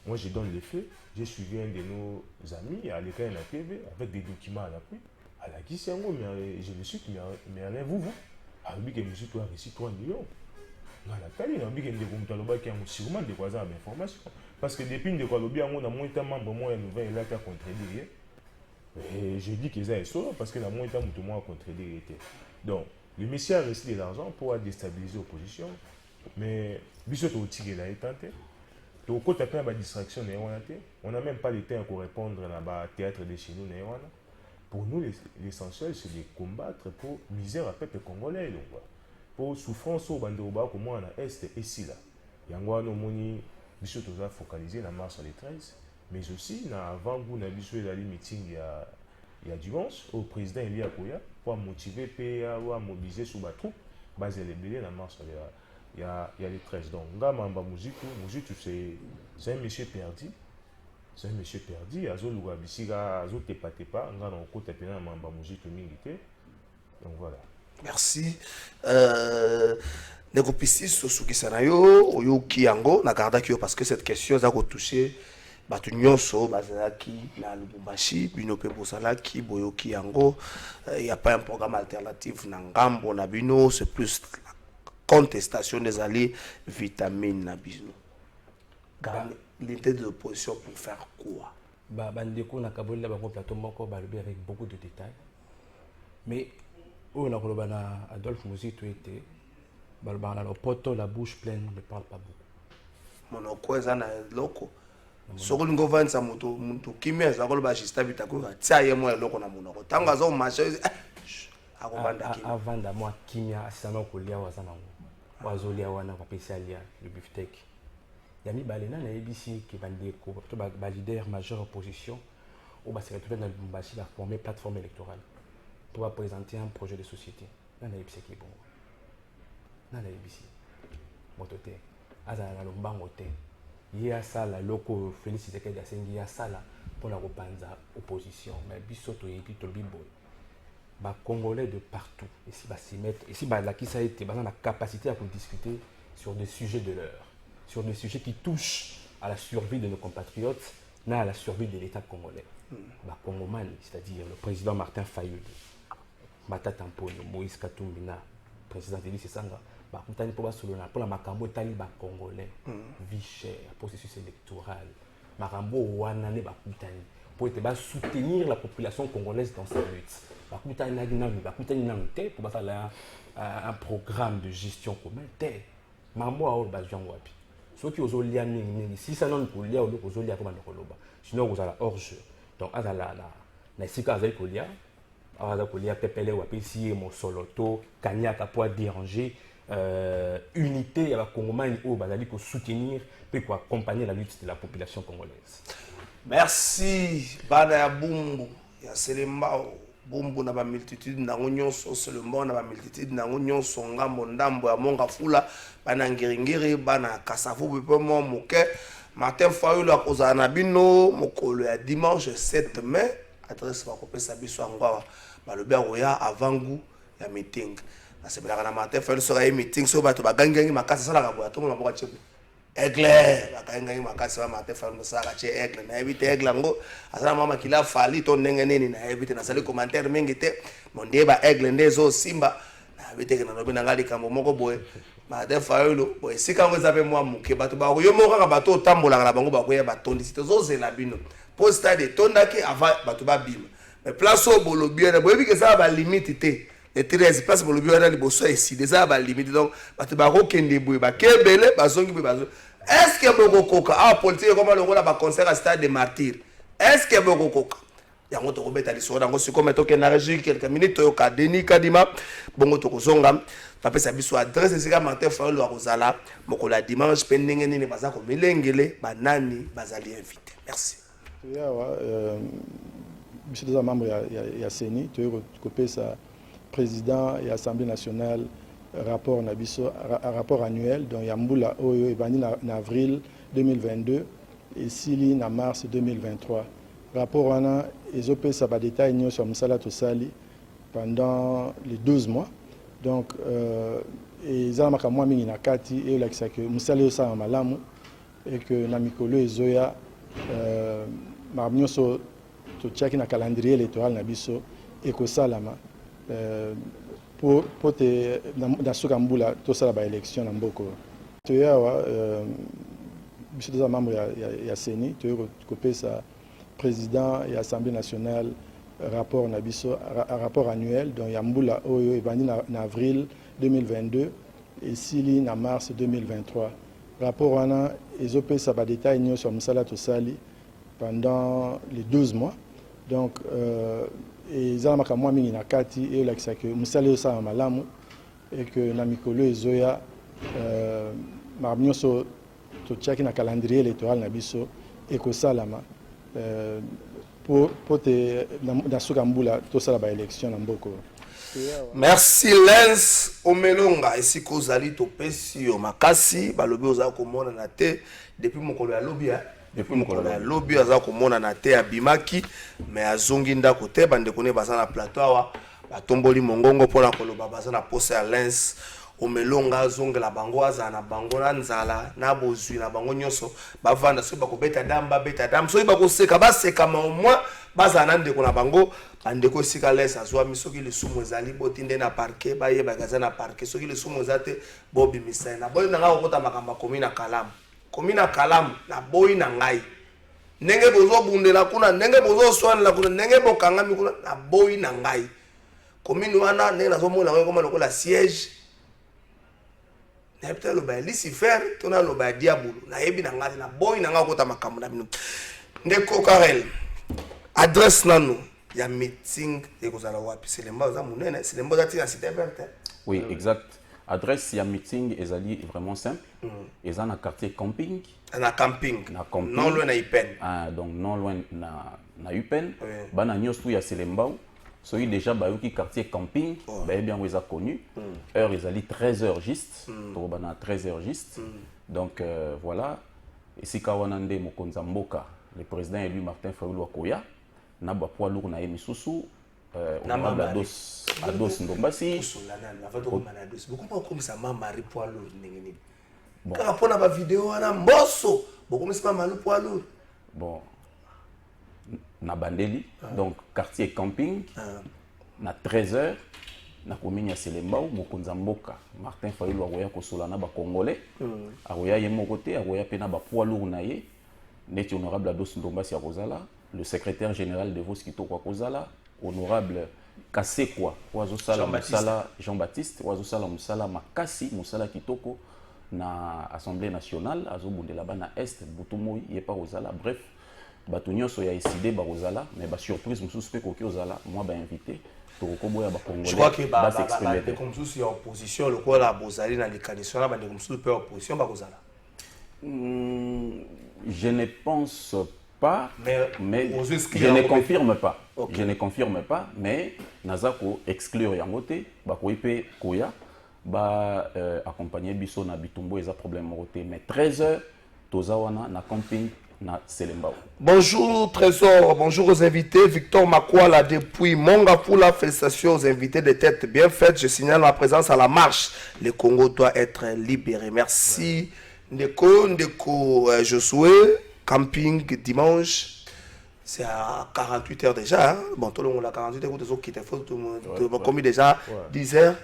Moi, je donne les faits. J'ai suivi un de nos amis à l'école de la TV avec des documents à l'appui. À la Kissiango, mais je me suis dit, mais allez, vous, à lui, je me suis dit, toi, réussi 3 millions. Dans la taille, il y a des gens qui ont sûrement des croisades d'informations. Parce que depuis que on a moins de membres, moins de nouvelles, il a été contredire. Et je dis que ça est solo parce que la moins de temps, tout le monde a contredire. Donc, le monsieur a reçu de l'argent pour déstabiliser l'opposition. Mais, bisous, au tigre, il a été tenté. Donc, quand tu as une distraction, on n'a même pas le temps pour répondre à la théâtre de chez nous. Pour nous, l'essentiel, c'est de combattre pour misère à peuple congolais. Pour souffrance au bandéoba, comme moi, en Est et ici. Yangwa, nous avons focalisé la marche le 13. Mais aussi, avant que nous avons eu meeting il y a dimanche, au président Elia Koya, pour motiver PA ou mobiliser sous la troupe, baser les billets la marche il y a les 13. Donc, Ngamba Mujitu, c'est un monsieur perdu. C'est un monsieur perdu. Azoluga Bisiga, Azotepa Tepa, Ngana Okota Pena Mamba Mujitu Mingite. Donc voilà. Merci. Nekopisi Sosukisana yo, oyo Kiango, na garda kyo parce que cette question a touché batu nyonso bazalaki na Lubumbashi, bino pe bosalaki boyo Kiango. Il n'y a pas un programme alternatif na ngambo na bino, c'est plus la contestation des alliés vitamines na bino. L'unité de l'opposition pour faire quoi? Bandeko na kaboli la bango plateau moko balobi avec beaucoup de détails. Mais on a koloba na Adolphe Muzitu était baloba na poto la bouche pleine ne parle pas beaucoup. Monoko eza na loko. Soko lingo vanza moto kimia za koloba jista bitako tia ye mo loko na monoko. Tango azo marché akobanda kimia. Avant da moi kimia asana kolia wazana ngo. Wazolia wana kwa pesalia le beefsteak. Yami balena na ABC qui bandeko to ba leader majeur opposition au ba se retrouver dans Lubumbashi va former plateforme électorale pour présenter un projet de société. Dans la ABC qui est bon. Dans la ABC. Motote. Azana na lombango te. Ya sala loko Félix Tshisekedi asengi ya sala pour la repanza opposition. Mais bisoto yebi to biboy. Ba Congolais de partout. Ici ba s'y mettre. Ici ba la qui ça a été ba la capacité à discuter sur des sujets de l'heure. Sur des sujets qui touchent à la survie de nos compatriotes, à la survie de l'État congolais. Bah, Congoman, c'est-à-dire le président Martin Fayulu, Mata Tampono, Moïse Katumbina, président Félix Sanga, bah, pour la Makambo Tali, bah, Congolais, vie chère, processus électoral, Marambo Wanane, bah, pour soutenir la population congolaise dans sa lutte. Bah, pour faire un programme de gestion commun, Mambo a besoin de ceux qui ont lié si ça non pour lier au lieu aux liés comme un coloba sinon vous allez hors jeu donc à la si quand avec Kolia à la Kolia pepele ou apesi mon soloto kanyaka pour déranger unité à la Congomanie au bazali pour soutenir puis pour accompagner la lutte de la population congolaise. Merci bana ya bumbu ya selembao bumbu na ba multitude na nyonso seulement na ba multitude na nyonso ngambo ndambo ya monga fula bana ngiringiri bana kasavu pepe mo moke Martin Fayulu akozala na bino mokolo ya dimanche 7 mai adresse ba kopesa biso ngwa balobi akoya avangu ya meeting na sebelaka na Martin Fayulu sera ya meeting so bato bagangangi makasa sala ka boya to mo maboka chebu Aigle, bakangangi makasi ba Martin Fayulu sala che aigle na evite aigle ngo asala mama kila fali to ndenge nini na evite na sali commentaire mingi te monde ba aigle ndezo simba na evite ke na lobi na ngali kambo moko boye Martin Fayulu boye sika ngo zape mwa muke bato ba yo moko ka bato tambola na bango ba koya batondi site zo zela bino pour stade tondaki avant bato ba bima mais place au bolobi na boye ke ça ba limite te les 13 places bolobi wana liboso ici déjà ba limite donc bato ba ko kende boye ba kebele bazongi boye bazo est-ce que boko koka a politique comme le rôle ba concert à stade de martyr est-ce que boko koka yango to kobeta lisoro yango siko meto ke na régie quelques minutes to ka Denis Kadima bongo to kozonga papesa biso adresse sika Martin Fayulu akozala mokola dimanche pe ndenge nini baza ko milengele banani bazali invité merci monsieur des membres ya CENI to kopesa président et Assemblée nationale rapport na biso rapport annuel donc yambula oyo ebani na avril 2022 et sili na mars 2023 rapport wana ezopesa ba détails nyonso msala to sali pendant les 12 mois donc ezala makamwa mingi na kati et lakisa que msala yo sa malamu et que Namikolo et Zoya Marmioso totiaki na calendrier électoral na biso et que salama pour te na sukambula to sala ba élection na mboko to yawa biso des membres ya CENI to kopesa président et assemblée nationale rapport na biso rapport annuel donc yambula oyo ebandi na avril 2022 et sili na mars 2023 rapport wana ezopesa ba détails nyonso ya mosala tosali pendant les 12 mois donc eza na makambo mingi na kati eyolakisa ke mosala osala malamu et que na mikolo ezoya makambo nyonso totiaki na calendrier électoral na biso ekosalama po te na suka mbula tosala ba élection na mboko. Merci Lens Omelonga esika ozali topesi yo makasi balobi oza komona na te depuis mokolo ya lobi depuis mokolo ya lobi aza komona na te abimaki mais azongi ndako te bandeko ne baza na plateau awa batomboli mongongo mpona koloba baza na posa ya Lens Omelonga azongela bango aza na bango na nzala na bozwi na bango nyonso bavanda soki bakobeta dame soki bakoseka basekama au moins baza na ndeko na bango bandeko esika Lens azwami soki lisumu ezali botinde na parquet bayebaka aza na parquet soki lisumu eza te bobimisa na boyi nanga kokota makambo komi na kalamu na boyi na ngai ndenge bozobundela kuna ndenge bozoswanela kuna ndenge bokangami kuna na boyi na ngai komini wana ndenge nazomona yango ekoma lokola siège na peut-être loba Lucifer tona loba diabolo na yebi na ngai na boyi na ngai kokota makambo na bino ndeko Karel adresse nanu ya meeting ekozala wapi Selemba za munene Selemba za tina cité verte. Oui, exact. Adresse ya meeting ezali vraiment simple. Eza na quartier camping. Na camping. Non loin na Upen. Ah, donc non loin na Upen. Bana nyonso ya Selembao. Soki déjà bayoki quartier camping, ba bien weza connu. Heure ezali 13h juste. To bana 13h juste. Donc voilà. Esika wana nde mokonza mboka, le président élu Martin Fayulu Akoya. Na ba poids lourd na emisusu honorable Ados Ndombasi beaucoup comme ça mari poids lourd ndengeni kaka pona ba vidéo wana mboso beaucoup ça malu poids lourd bon na bandeli donc quartier camping na 13h na commune ya Selembao mokonza mboka Martin Fayulu Akoya kosola na ba congolais akoya yemo côté akoya pena ba poids lourd na ye neti honorable Ados Ndombasi ya Kozala le secrétaire général de Voskito Kwakozala, honorable Kasekwa, Wazosala Musala Jean-Baptiste, Wazosala Musala Makasi, Musala Kitoko, na Assemblée nationale, Azobunde là-bas na Est, Boutoumoi, Yepa Ozala, bref, Batunyo Soya décidé Barozala, mais ba surprise, Moussous Peko Ozala, moi ba invité, Torokobo ya ba Congolais. Je crois que ba comme sous si opposition, le quoi la Bozali na l'écanition, ba comme sous peu opposition Barozala. Je ne pense pas, mais je ne confirme pas. Okay. Je ne confirme pas, mais Nazako exclure Yangote, Bakoipe Koya, ba accompagner Bisso na Bitumbo et ça problème roté. Mais 13h, Tozawana na camping na Selembao. Bonjour Trésor, bonjour aux invités. Victor Makwala depuis Mongapula, félicitations aux invités de tête bien faites. Je signale ma présence à la marche. Le Congo doit être libéré. Merci. Ndeko Josué. Camping dimanche, c'est à 48 heures déjà. Hein? Bon, tout le monde a 48 heures, tout le monde a commis déjà 10 heures.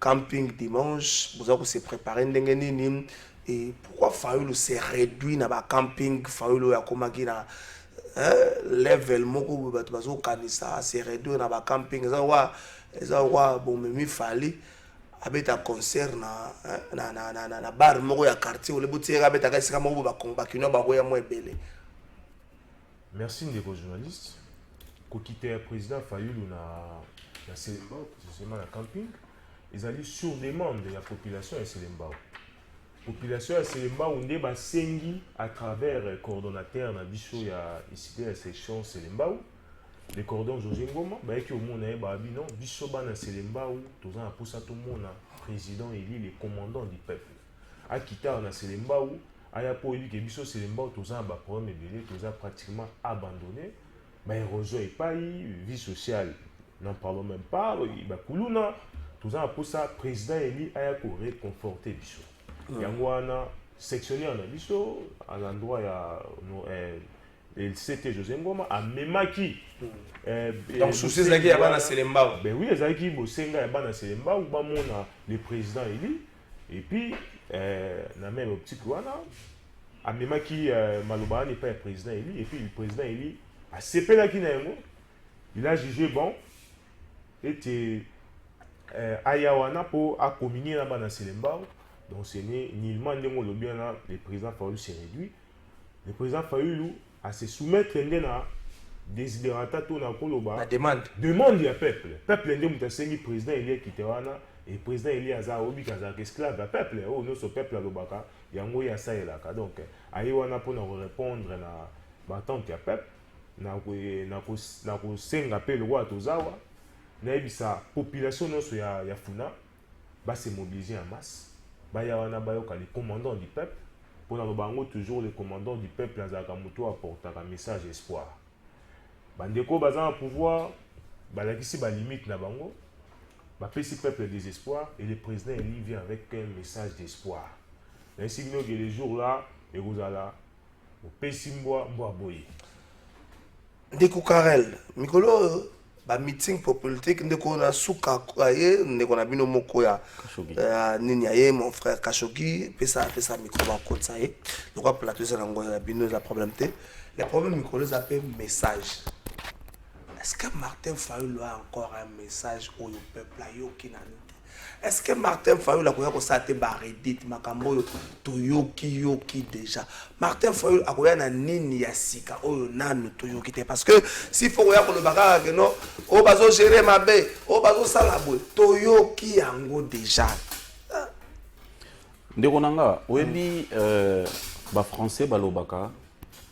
Camping dimanche, vous avez se préparer. Et pourquoi Fayulu s'est réduit dans le camping? Fayulu a commencé à level moko bazo kanisa s'est réduit dans le camping. Ça va bon mais fallait avec un concert na bar moko ya quartier ou le boutique avec un gars moko ba combat qui no ba boya mo ebele. Merci ndeko journaliste. Ko quitter président Fayulu na Selembao, justement na camping, ils allaient sur demande de la population à Selembao. Population à Selembao onde ba sengi à travers coordonnateur na biso ya ici la section Selembao. Les cordons José Ngoma, qui au monde non, Bissoba na Selembao, tous en poussa tout le monde, président élu, les commandants du peuple. À Kita na Selembao, à Yapo élu que Bisso Selembao, tous en bas problème belé, tous en pratiquement abandonné. Mais Rojo et pas vie sociale, n'en parlons même pas. Il va Koulouna, tous en poussa président élu, à Yapo réconforter Bisso. Yangwana sectionnaire na biso à l'endroit il c'était José Ngoma a memaki donc souci c'est qu'il y a pas na Selemba. Ben oui, ezaki bosenga ya bana Selemba ou ba mona le président élu et puis na même optique wana a memaki maloba n'est pas le président élu et puis le président élu a sepelaki na yango. Il a jugé bon était ayawana pour à communier na bana Selemba. Donc ce n'est nullement le président Fayoulou s'est réduit. Le président Fayoulou à se soumettre à desiderata to na koloba la demande du peuple. Peuple ndé mutasengi président Elie Kitewana et président Elie aza obi kaza esclave peuple. Oh non ce peuple a lobaka yango ya sa elaka. Donc ayiwana pour nous répondre na batante ya peuple na ko senga pe le roi tozawa na ebisa population no so ya funa ba se mobiliser en masse. Bayawana bayoka les commandants du peuple pour nous bango toujours les commandants du peuple azaka muto apporter un message espoir. Bandeko bazan pouvoir balakisi ba limite na bango ba pesi peuple désespoir et le président il vient avec un message d'espoir. Ainsi que les jours là et vous allez au pesi mboa boye. Ndeko Karel mikolo ba meeting politique ndeko na suka aye ndeko na bino moko ya nini aye mon frère Kashogi pesa micro ba kotsa ye le quoi plateau ça ngo ya bino za problème te le problème micro les appelle message. Est-ce que Martin Fayoulou a encore un message au peuple yoki na est-ce que Martin Fayoulou a koya ko sa te baredit makambo toyoki déjà Martin Fayoulou a koya na nini ya sika oyo nanu toyoki te parce que si faut koya ko le baka que non o bazo gérer mabe o bazo sala boy toyoki yango déjà ndeko nanga oyebi ba français balobaka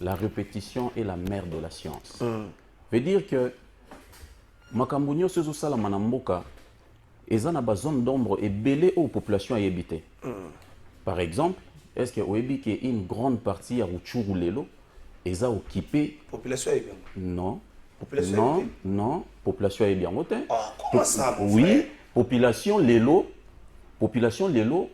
la répétition est la mère de la science. Veut dire que makambo nyonso ezosala na mboka eza na ba zone d'ombre et belé aux populations habitées. Par exemple, est-ce que oyebi que une grande partie ya Rutshuru lelo eza occupé population est bien. Non. Population non, population est bien moté. Comment ça oui, frère? population lelo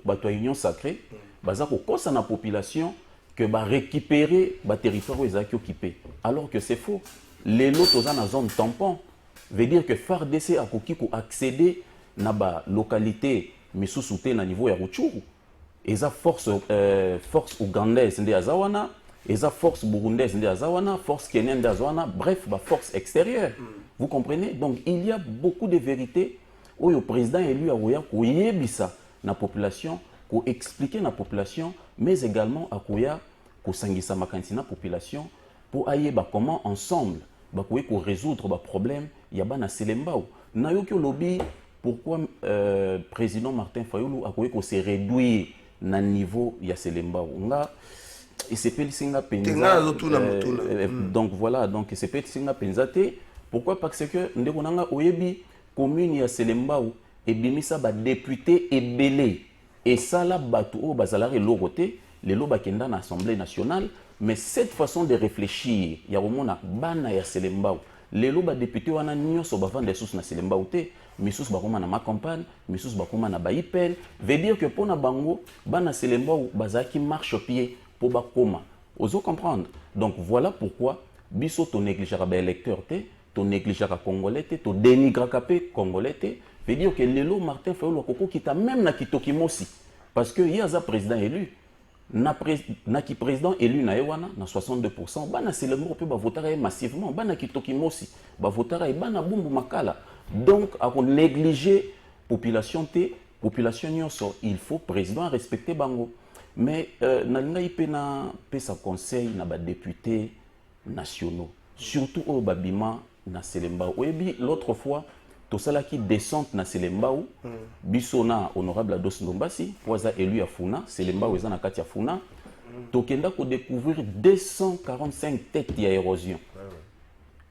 bato ya union sacrée baza ko kosa na population que ba récupérer ba territoire ezaki occupé alors que c'est faux. Lelo toza na zone tampon veut dire que FARDC a koki ko accéder na ba localité misusu te na niveau ya Rutshuru. Eza force ougandaise nde azawana, eza force burundaise nde azawana, force kenyenne nde azawana, bref ba force extérieure. Vous comprenez? Donc il y a beaucoup de vérités où le président élu a oya ko yebisa na population, ko expliquer na population, mais également a koya ko sangisa makanisi na population pour ayeba comment ensemble ba ko résoudre ba problème ya bana Selembao. Na yoki lobby pourquoi président Martin Fayoulou a ko se réduire na niveau ya Selembao. Nga et c'est Singa Penza. Donc voilà, donc c'est Singa Penzate. Pourquoi? Parce que ndeko nanga oyebi commune ya Selembao et bimisa ba député ebelé et ça là batu o bazalare loroté les loba kenda na Assemblée nationale. Mais cette façon de réfléchir, il y a vraiment bana ya Selembao. Les loba députés wana nyonso bavanda esusu na Selembao te, misus bakoma na ma campagne, misus bakoma na baipel, veut dire que pour na bango bana Selembao bazaki marche pied pour bakoma. Ozo comprendre. Donc voilà pourquoi biso to négligera ba électeur te, to négligera congolais te, to dénigrera pe congolais te, veut dire que lelo Martin Fayoulou koko kita même na kitokimosi parce que il y a un président élu. Na ki président élu na ewana na 62%, bana Selembao pe ba votera massivement, bana kitokimosi ba votera e bana bumbu makala. Donc à négliger population te, population nyonso, il faut président respecter bango. Mais na linga ipena pesa conseil na ba députés nationaux, surtout au babima na Selembao. Oyebi l'autre fois to sala qui descente na Selembao, bisona honorable Ados Ndombasi, poza élu à Funa, Selembao eza na kati ya Funa, to kenda ko découvrir 245 têtes ya érosion.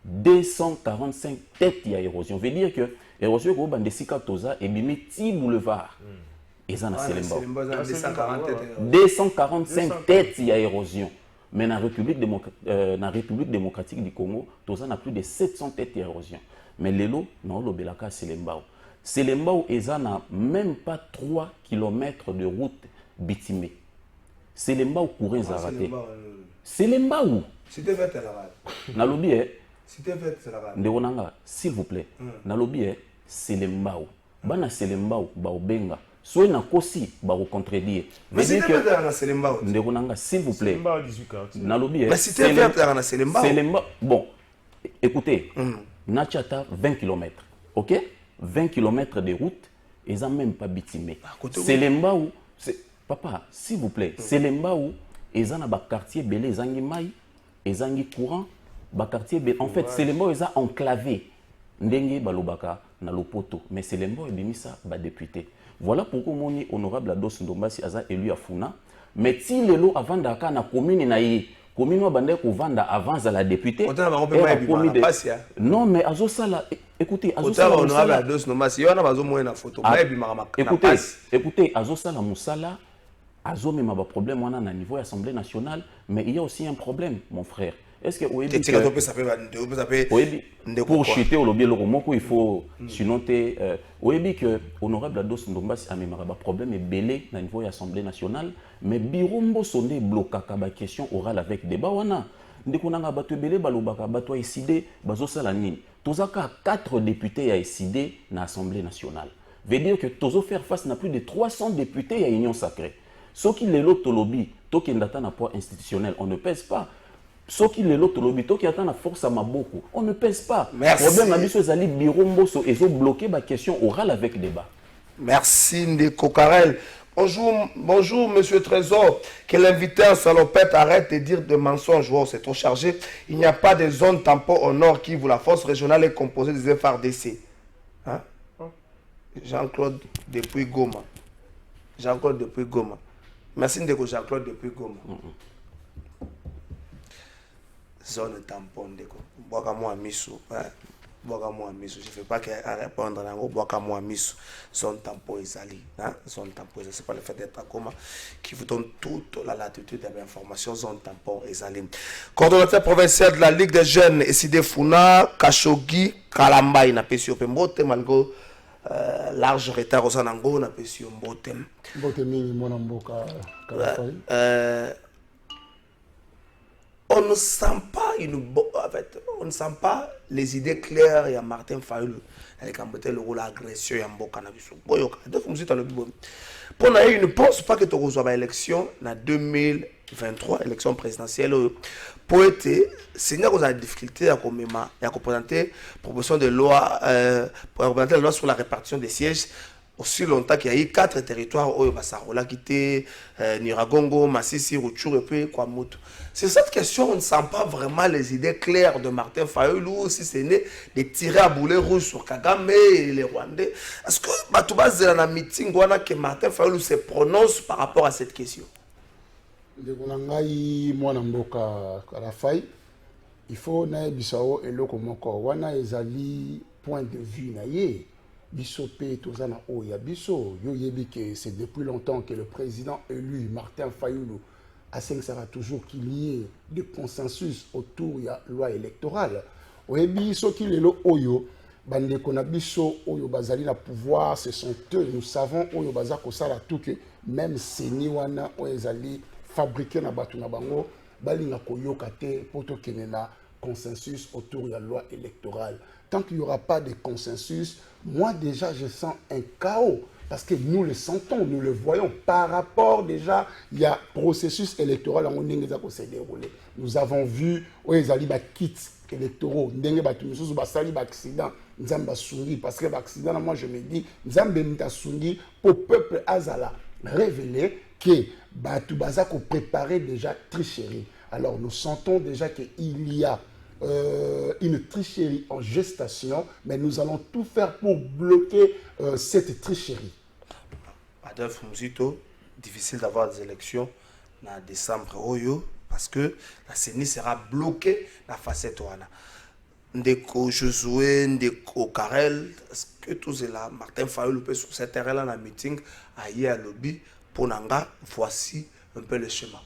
245 têtes ya érosion. Veut dire que érosion ko bandesika toza et bimi ti boulevard. Eza na Selembao. 245 têtes ya érosion. Mais dans la République démocratique du Congo, toza na plus de 700 têtes ya érosion. Mais lelo non lo belaka Selembao. Selembao eza na même pas 3 km de route bitumée. c'est les mbao courants à rater. C'est les mbao. C'était fait là. Nalobi C'était fait là. Ndewonanga, s'il vous plaît. Nalobi c'est les mbao. Bana c'est les mbao ba obenga. Soit na kosi ba ko contredire. Mais c'était fait là c'est les mbao. Ndewonanga, s'il vous plaît. Nalobi mais c'était fait là c'est les mbao. C'est les mbao. Bon, écoutez, Nachata 20 km. OK? 20 km de route, ils n'ont même pas bitimé. C'est les mbao. Papa, s'il vous plaît, c'est les mbao. Ils ont un quartier belé, ils ont un maï, ils ont un courant, quartier en fait, c'est les mbao, ils ont enclavé. Ndenge balobaka na lopoto, mais c'est les mbao et bimisa ba député. Voilà pourquoi mon honorable Ados Ndombasi a élu à Funa. Mais si les lots avant d'aka na commune na ye, commune bande ko vanda avant à la députée. Non mais azo sala écoutez azo sala honorable Ados Ndombasi yona bazo moyen na photo. Écoutez azo sala musala azo même ba problème on a na niveau Assemblée nationale, mais il y a aussi un problème mon frère. Est-ce que pour chuter au lobby il faut sinon que honorable Ados Ndombasi a même un problème est belé na niveau Assemblée nationale, mais birombo sonde bloquaka ba question orale avec débat wana ndekonanga bato belé balobaka bato décidé bazo sala nini tozaka 4 députés à décider na Assemblée nationale veut dire que tozo faire face na plus de 300 députés à union sacrée. Ce qui les lots lobby to qui ndata na poids institutionnel on ne pèse pas. Ce qui les lots lobby to qui attend la force à maboko on ne pèse pas. Merci. Problème na biso ezali birombo so ezo bloquer ba question orale avec débat. Merci Ndeko Karel. Bonjour, monsieur Trésor. Que l'invité en salopette arrête de dire de mensonges. Wow, c'est trop chargé. Il n'y a pas de zone tampon au nord qui, vous, la force régionale est composée des FRDC. Hein? Jean-Claude depuis Goma. Jean-Claude depuis Goma. Merci Ndeko Jean-Claude depuis Goma. Zone tampon, Ndeko. Bois-moi à Missou. Je ne fais pas qu'à répondre à Bois-moi Miss, zone tampon Isali. Zone tampon, c'est pas le fait d'être à Goma qui vous donne toute la latitude d'information. Zone tampon Isali. Coordonnateur provincial de la Ligue des jeunes, Eside Funa, Kashogi, Kalamba, il n'a pas su Mbote, malgré large retard au Sanango, il n'a pas su Mbote. Mbote mingi, mon amboka, on ne sent pas en fait, on ne sent pas les idées claires. Il y a Martin Fayulu avec le rôle d'agression, il y a Mboka Nabiso. Pour nous, je ne pense pas que tu reçois l'élection en 2023, élection présidentielle. Pour être, c'est une difficulté à présenter proposition de loi, pour représenter la loi sur la répartition des sièges. Aussi longtemps qu'il y a eu 4 territoires où Basarola quitté, Niragongo, Massissi, Rutshuru et puis Kwamutu. C'est cette question, on ne sent pas vraiment les idées claires de Martin Fayulu ou si c'est né de tirer à boulet rouge sur Kagame et les Rwandais. Est-ce que Batouba dans un meeting que Martin Fayulu se prononce par rapport à cette question? Il faut que Bissau et Lokomoko, wana ezali point de vue naie. Bissopé, Tozana Oya Bisso, Yoyebike, c'est depuis longtemps que le président élu, Martin Fayulu, a sera toujours qu'il y ait de consensus autour de la loi électorale. Oyebi, ce qu'il est le Oyo, Bande Konabiso, Oyo Bazali, la pouvoir, ce sont eux. Nous savons, Oyo Bazako Sala, tout que même Seniwana, Oyezali, fabriqué na Batuna Bango, Balina Koyo Kate, Poto Kenena, consensus autour de la loi électorale. Tant qu'il n'y aura pas de consensus, moi déjà je sens un chaos. Parce que nous le sentons, nous le voyons. Par rapport déjà, il y a processus électoral en s'est déroulé. Nous avons vu, ils ont dit kits électoraux, ils ont dit accident, parce que l'accident, moi je me dis, ils ont pour le peuple Azala révéler que Batoubaza a préparé déjà tricherie. Alors nous sentons déjà qu'il y a une tricherie en gestation, mais nous allons tout faire pour bloquer cette tricherie. Adolphe Mouzito, difficile d'avoir des élections en décembre parce que la CENI sera bloquée dans la facette ouana. Ndeko Josué, Ndeko Karel, est-ce que tout cela, Martin Fayulu peut sur cette terrain-là dans le meeting, ailleurs à lobby, pour Nanga, voici un peu le schéma.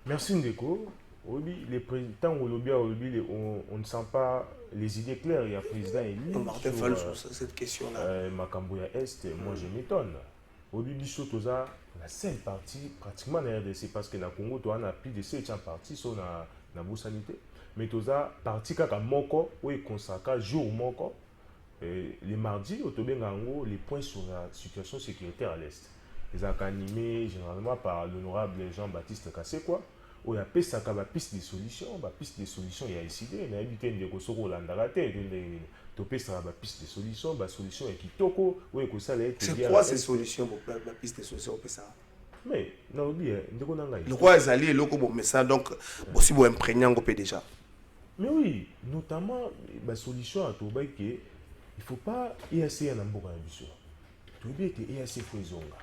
Merci Ndeko. Oui, les présidents au lobby, on ne sent pas les idées claires. Il y a président élu. Martin Fayulu sur cette question-là. Makambouya Est, moi je m'étonne. au biso toza la seule partie pratiquement na RDC parce que na Congo to a plus de 700 parties sur na sanité mais toza partie kaka moko où est consacré jour moko les mardis au Tobengango les points sur la situation sécuritaire à l'est. Ils sont animés généralement par l'honorable Jean-Baptiste Kassekwa où il y a pesaka ba piste de solutions, il y a ici il y a évité de kosoko landagate de pesa ba piste de solutions, ba solution kitoko où est ça les c'est quoi ces solutions pour ba piste de solutions au pesa mais non bien ndeko nanga le quoi ezali eloko bo message donc aussi bo imprégner ngo déjà mais oui notamment ba solution à toba que il faut pas EAC na mboka na biso to bien que EAC faut zonga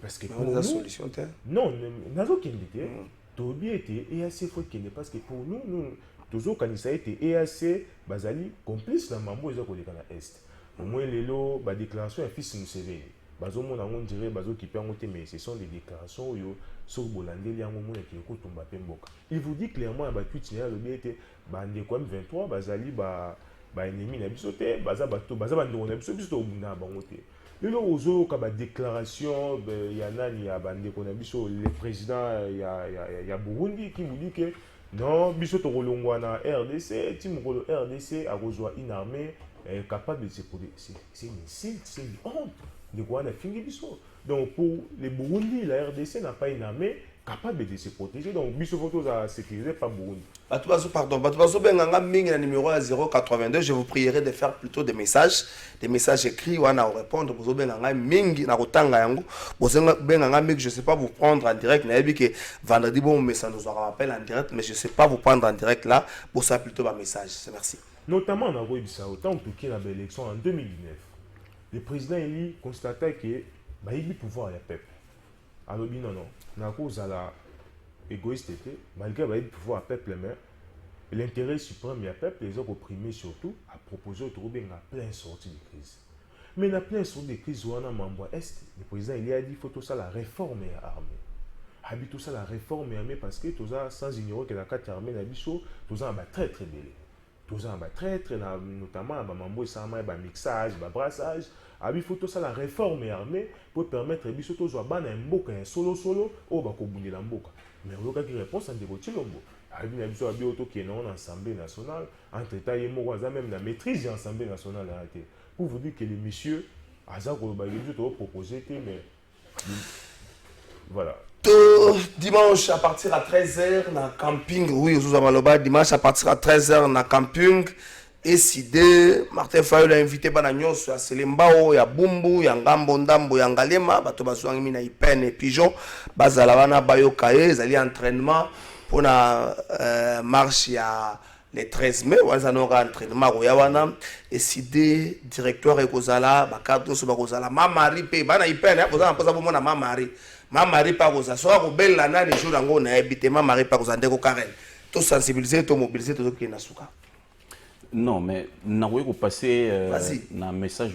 parce que pour nous solution non nazo kindité to bien que EAC faut qu'il parce que pour nous toujours quand ça a été EAC bazali complice na mambo eza koleka na est au moins lelo ba déclaration ya fils Museveni bazo mona on dirait bazo kiper ngote mais ce sont des déclarations yo sur bolandeli yango mona ki ko tomba pe mboka il vous dit clairement ba tweet ya le bien été bande comme 23 bazali ba ennemi na biso te baza bando na biso biso na bango te lelo ozo ka ba déclaration ya nani ya bande ko na biso le président ya Burundi qui vous dit que non biso to kolongwa na RDC ti mokolo RDC a rejoint une armée capable de se protéger c'est une insulte c'est une honte de quoi on a fini biso donc pour les Burundi la RDC n'a pas une armée capable de se protéger donc biso photos à sécuriser pas Burundi. Pardon, Benganga Ming le numéro 082, je vous prierai de faire plutôt des messages écrits ou à répondre. Vous Benganga Ming na rotanga yango. Benganga Ming, je sais pas vous prendre en direct. N'a dit que vendredi bon message nous aura appel en direct, mais je sais pas vous prendre en direct là. Pour ça plutôt un message. Merci. Notamment dans autant que la élection en 2019, le président Eli constatait que il pouvoir le peuple. Alors non na cause à la égoïste malgré le pouvoir peuple mais l'intérêt suprême du peuple les autres opprimés surtout à proposer au trouver une pleine sortie de crise mais la pleine sortie de crise on a membre est le président il a dit faut tout ça la réforme armée habite tout ça la réforme armée parce que tout ça sans ignorer que la carte armée na biso tout ça va très très belé tout ça va très très notamment ba mambo ça ba mixage ba brassage il faut tout ça la réforme armée pour permettre biso to zo bana mboka solo o ba ko bundela mboka mais on a qui réponse en dévoté lombo abi na biso abi auto qui est non l'Assemblée nationale entre temps et moi même la maîtrise de l'Assemblée nationale arrêté pour vous dire que les messieurs azako ba biso to proposer mais voilà dimanche à partir à 13h na camping oui Ouzouza dimanche à partir à 13h na camping Eside Martin Fayulu a invité bana nyonso ya Selembao ya Bumbu ya Ngambo Ndambo ya Ngalema bato bazwangi mina ipene pigeon bazala bana bayoka ezali entraînement pour na marche ya le 13 mai waza no entraînement ko ya wana Eside directoire ekozala bakadre so bakozala mamari pe bana ipene akozala mpoza bomona mamari pa koza so ko bella nani jour ngo na habité mamari pa koza ndeko Karen to sensibiliser to mobiliser to kina suka. Non, mais nous avons passé un message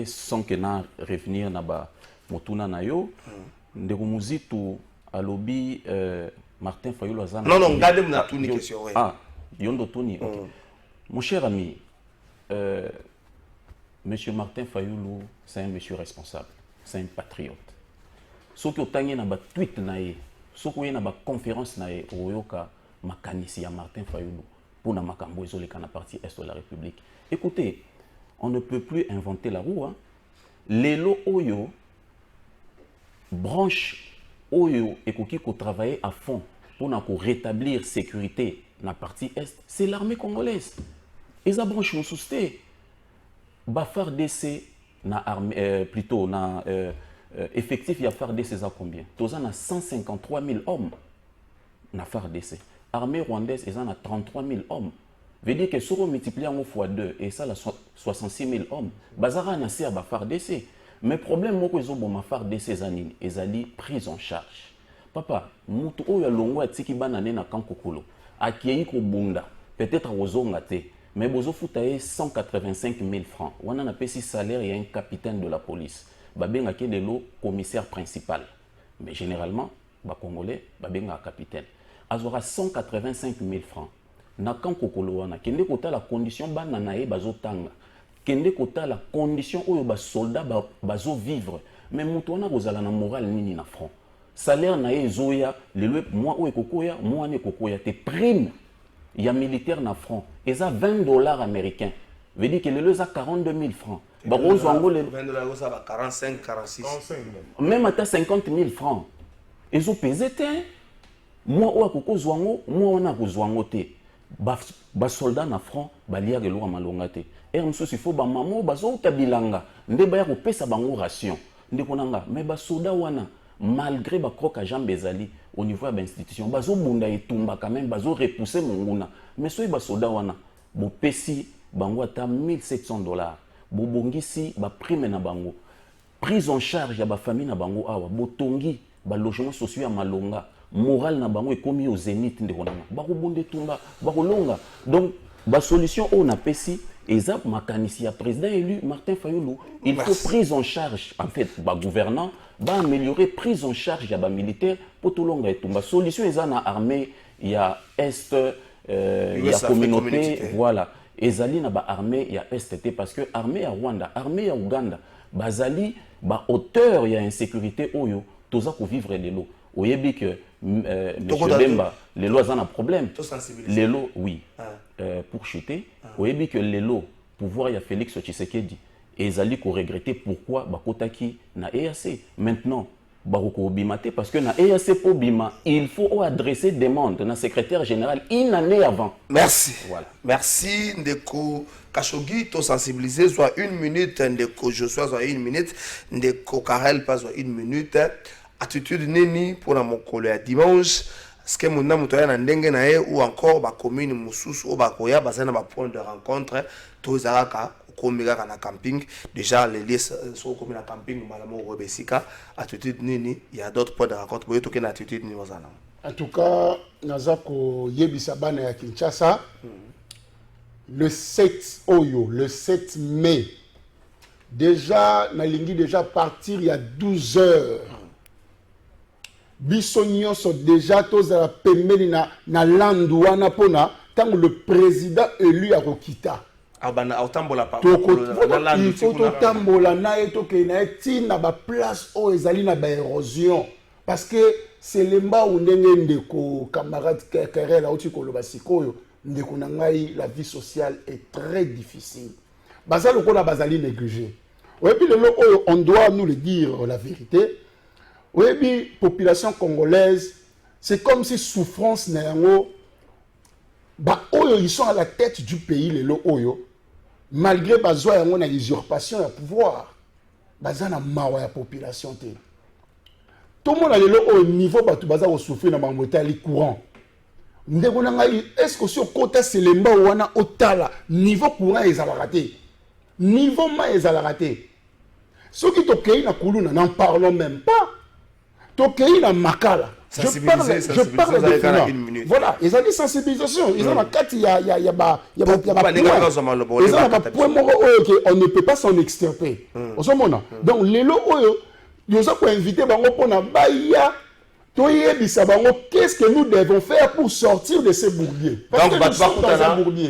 sans que nous revenir na ba motuna na yo. Ndeko muzitu alobi Martin Fayulu azana. Non, regardez na tuni question. Ah, yondo tuni. OK. Mon cher ami, monsieur Martin Fayulu, c'est un monsieur responsable, c'est un patriote. Ce qui otangi na ba tweet na ye, ce qui na ba conférence na ye oyoka makanisi ya Martin Fayulu. Pour la makambo ezoleka na partie est de la République. Écoutez, on ne peut plus inventer la roue. Hein. Lelo oyo branche oyo ekoki ko travailler à fond pour rétablir sécurité na partie est, c'est l'armée congolaise. Et ça branche nous sousté. Ba FARDC na armée plutôt na effectif ya FARDC ça combien? Toza na 153 000 hommes na FARDC. L'armée rwandaise est à 33 000 hommes. Veut dire que si on multiplie en fois 2 et ça, 66 000 hommes, Bazara n'a pas à FARDC. Mais le problème, c'est que les FARDC sont pris en charge. Papa, mutu oyo longo atiki banane na kankokolo. Akiyi ko bunda, peut-être ozonga te, mais bozo futaye 185 000 francs. Wana na pesi salaire et un capitaine de la police. Babenga ke lelo commissaire principal. Mais généralement, ba congolais babenga capitaine. Azora 185 000 francs. Na kan kokolo wana kende kota la condition bana na ye bazotanga kende kota la condition oyo ba soldat bazo vivre mais mutu wana kozala na moral nini na front salaire na ezoya lelo moi oyo kokoya moi ne kokoya te prime ya militaire na front eza $20 américains veut dire que lelo eza 42 000 francs ba kozwango le $20 ça va 45 46 même ata 50 000 francs ezo pesé te moi oyo kokozwango moi wana kozwango te ba soldat na front baliaka eloko malonga te mosusu ifo bamamo bazouta bilanga nde baya kopesa bango ration ndeko nanga mais basoda wana malgré bakroka jambe ezali au niveau ya bainstitution bazobunda etumba quand même bazorepousser monguna mais soki basoda wana bopesi bango ata $1,700 bobongisi baprime na bango prise en charge ya bafamille na bango awa botongi balogement sociaux ya malonga moral na bango ekomi au zénith ndeko nanga bakobunda etumba bakolonga donc basolution oyo napesi eza makanisi ya président élu Martin Fayulu il faut prise en charge en fait gouvernant va améliorer prise en charge ya militaire pour tout longa etumba solution eza na armée ya est ya communauté voilà ezali na ba armée ya est parce que armée ya Rwanda armée ya Uganda bazali ba hauteur ya insécurité oyo toza ko vivre lelo oyebi que monsieur Bemba lelo aza na problème lelo oui pour chuter oyebi que lelo pouvoir ya Félix Tshisekedi ezali ko regretter pourquoi bakotaki na EAC maintenant baroko bimate parce que na EAC pour bima il faut adresser demande na secrétaire général une année avant. Merci. Voilà. Merci ndeko Kashogi to sensibiliser soit 1 minute ndeko Joshua soit 1 minute ndeko Karel pas soit 1 minute attitude nini pour la mokolo ya dimanche est-ce que monna mutoya na ndenge na ye ou encore ba commune mususu o bakoya bazana ba point de rencontre to zaraka komika na camping déjà les lieux sont comme na camping malamo rebesika attitude nini il y a d'autres points de rencontre boyo toke na attitude nini ozana en tout cas nazako yebisa bana ya Kinshasa le 7 oyo le 7 mai déjà nalingi déjà partir il y a 12 heures biso nyonso déjà tozala pembeni na landu wana pona tango le président élu akokita il faut totambola na ye tokende na ye ntina baplace oyo ezali na baérosion parce que c'est lemba ou ndenge ndeko camarade Kerel auti koloba sikoyo ndeko na ngai la vie sociale est très difficile baza lokola bazali négligé et puis lelo oyo on doit nous le dire la vérité. Oui, bien, population congolaise, c'est comme si souffrance na yango, bah oyo ils sont à la tête du pays les lo oyo, malgré bazwa yango na usurpation ya pouvoir, baza na mawa ya population te. Tout le monde a le au niveau batu baza ko souffrir na bamotali courant. Ndeko na ngai est-ce que sur kota selemba wana otala niveau courant ezala raté. Niveau ma ezala raté. Ce qui tokei na kuluna n'en parlons même pas. Tokei na makala. Je parle de finance. Voilà, ils ont dit sensibilisation. Ils ont la carte, il y a on ne peut pas s'en extirper. Donc, les lots, ils ont invité Bango pour na Bahia. Qu'est-ce que nous devons faire pour sortir de ces bourbiers? Donc,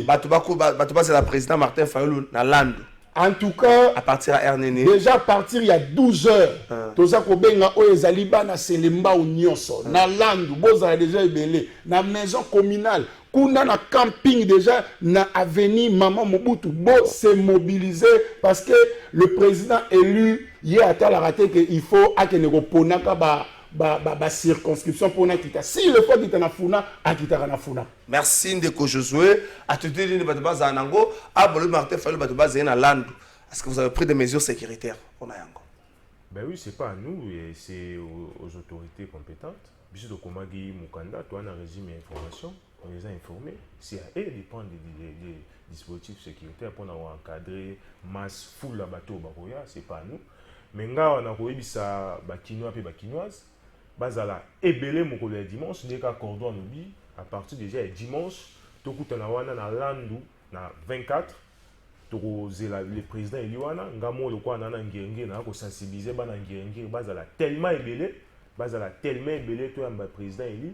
Batouba, c'est la présidente Martin Fayulu na Land. En tout cas, à partir à RNN. Déjà à partir il y a 12 heures, toza ko benga o ezaliba na selemba o nyonso, na landu boza déjà ebele, na maison communale, kuna na camping déjà na avenue Maman Mobutu, bo se mobiliser parce que le président élu hier a la raté que il faut akene ko ponaka ba circonscription pour nakita. Si le fois kita na funa, akita na funa. Merci Ndeko Josué. À tout de suite, Batouba Zanango, à Bolo Martin Fayulu Batouba Zena Land. Est-ce que vous avez pris des mesures sécuritaires pour Nayango? Ben oui, c'est pas à nous, c'est aux autorités compétentes. Bisous de Komagi Mukanda, toi, un régime d'information, on les a informés. C'est à eux de prendre des dispositifs sécuritaires pour avoir encadré masse full la bateau Baroya, c'est pas à nous. Mais nga on a reçu ça bakinois et bakinoises. Bazala ebele mokolo ya dimanche ndeka cordon nubi à partir déjà dimanche tokutana wana na landu na 24 tokozela le président eliwana ngamo lokwa na ngenge na ko sensibiliser bana ngenge bazala tellement ebele to yamba président eli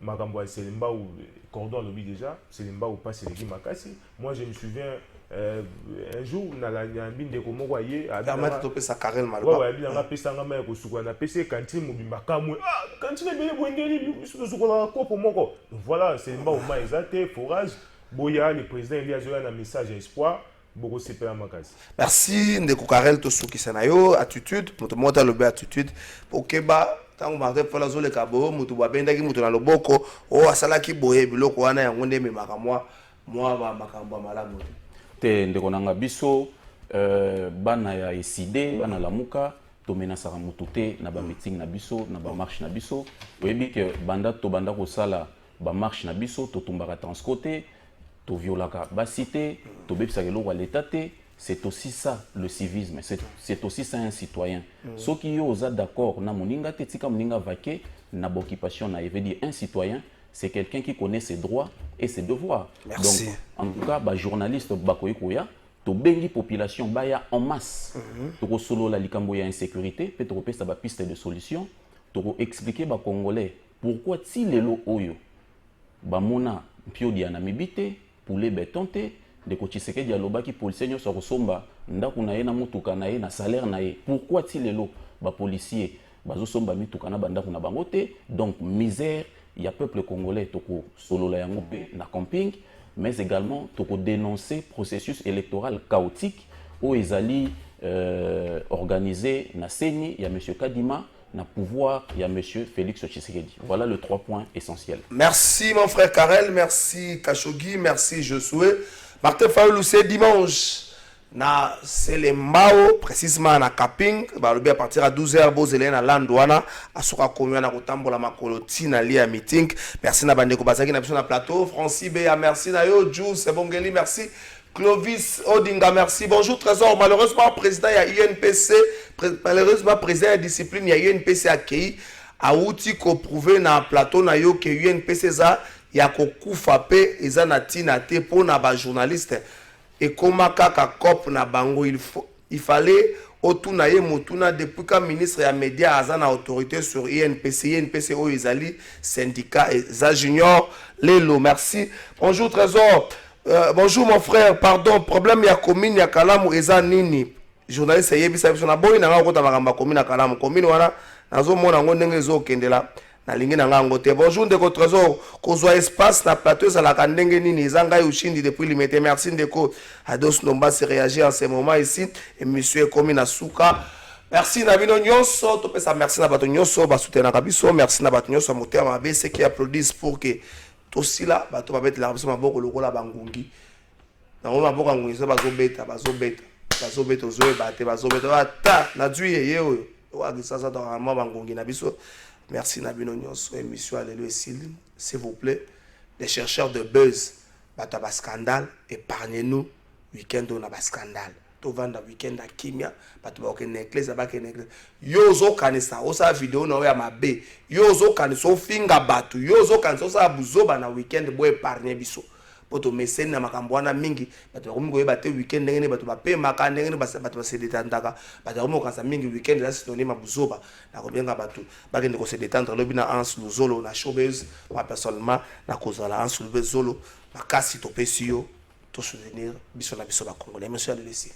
makambo ya selemba ou cordon nubi déjà selemba ou pas seleki makasi. Moi je me souviens un jour na la nyambinde ko moko ye adama to pesa Karel Malba ouais bien nga pesa nga mai ko suka na pesa cantine mobimba kamwe cantine be bondeli biso suka na kopo moko voilà c'est mba au mai exacté forage boya le président il y a un message espoir beaucoup sepela makasi merci ndeko Karel to suki sanayo attitude moto mota lobe attitude okeba tango marté pour la zone kabo mutu babenda ki mutu na loboko o asala ki boye biloko wana yango nde memaka moi ba makambo malamu te ndeko nanga biso bana ya eside bana lamuka to menasaka mutu te na ba meeting na biso na ba marche na biso oyebi ke banda to banda ko sala ba marche na biso to tumbaka transkote to violaka ba cité to bebisa ke loko l'état te. C'est aussi ça le civisme, c'est aussi ça un citoyen. Ceux qui sont d'accord na moninga te tika moninga vaquer na occupation na veut dire un citoyen, c'est quelqu'un qui connaît ses droits et ses devoirs. Merci. Donc en tout cas ba journaliste bakoy koya to bengi population baya en masse. To solo la likambo ya insécurité, peut to pesa ba piste de solution, to expliquer ba congolais pourquoi ti lelo oyo ba mona pio dia na mibite pour les bétonter de Kotiseke dialoba qui policier nyo so somba ndaku na ye na mutuka na ye na salaire na ye pourquoi ti lelo ba policier bazo somba mituka na banda kuna bango te donc misère il y a peuple congolais toko solo la yango pe na camping mais également toko dénoncer processus électoral chaotique où ezali organisé na seni ya monsieur Kadima na pouvoir il y a monsieur Félix Tshisekedi. Voilà les 3 points essentiels. Merci mon frère Karel, merci Kashogi, merci Josué. Martin Fayulu, c'est dimanche. Na c'est le Mao, précisément na Kaping. Bah, à partir à 12h, Bozele na Landouana. À Soka Komyo na Kotambola Makoloti na Lia Meeting. Merci na Bandeko Bazaki na na plateau. Francis Béa, merci na yo. Jules Sebongeli, merci. Clovis Odinga, merci. Bonjour Trésor. Malheureusement, président il y a UNPC. Malheureusement, président de discipline il y a UNPC accueilli. A outil ko prouver na plateau na yo que UNPC za ya kokufa pe eza na tina te pour na ba journaliste et koma kaka cop na bango il fallait otuna ye motuna depuis que ministre ya média aza na autorité sur INPC o ezali syndicat eza junior lelo merci. Bonjour Trésor. Bonjour mon frère, pardon, problème ya commune ya Kalamu eza nini? Journaliste yebisa biso na boyi na nga kota makamba commune ya Kalamu commune wana nazo mona ngo ndenge zo kendela na lingi na nga ngote. Bonjour ndeko Trésor, kozwa espace na plateau za la kandenge nini ezanga ushindi depuis limité. Merci ndeko Ados Nomba se réagir en ce moment ici et monsieur commune na suka. Merci na bino nyonso to pesa merci na bato nyonso ba soutenir na biso, merci na bato nyonso motema mabe ceux qui applaudissent pour que aussi là bato babete la biso maboko lokola bangungi. Na on maboko ngungi so bazobeta ozoe bate bazobeta ata na duye yeyo wa kisasa to vraiment bangungi na biso. Merci na bino nyonso émission alléluia s'il vous plaît les chercheurs de buzz bato ba scandale épargnez-nous week-end on a ba scandale to vanda week-end à kimia bato ba okene église ba kene église yozo kanisa osa vidéo na ya mabe yozo kanisa ofinga bato yozo kanisa osa buzoba na week-end bo épargner biso poto mesene na makambo wana mingi bato bakomi koyeba te week-end ndenge bato bapemaka ndenge bato basedetandaka bato bakomi kokanisa mingi week-end eza synonyme buzoba na kobenga bato bakende kosedetendre lobi na Hans Luzolo na showbiz moi personnellement na kozala Hans Luzolo makasi topesi yo to soutenir biso na biso ba Congolais monsieur Alessi.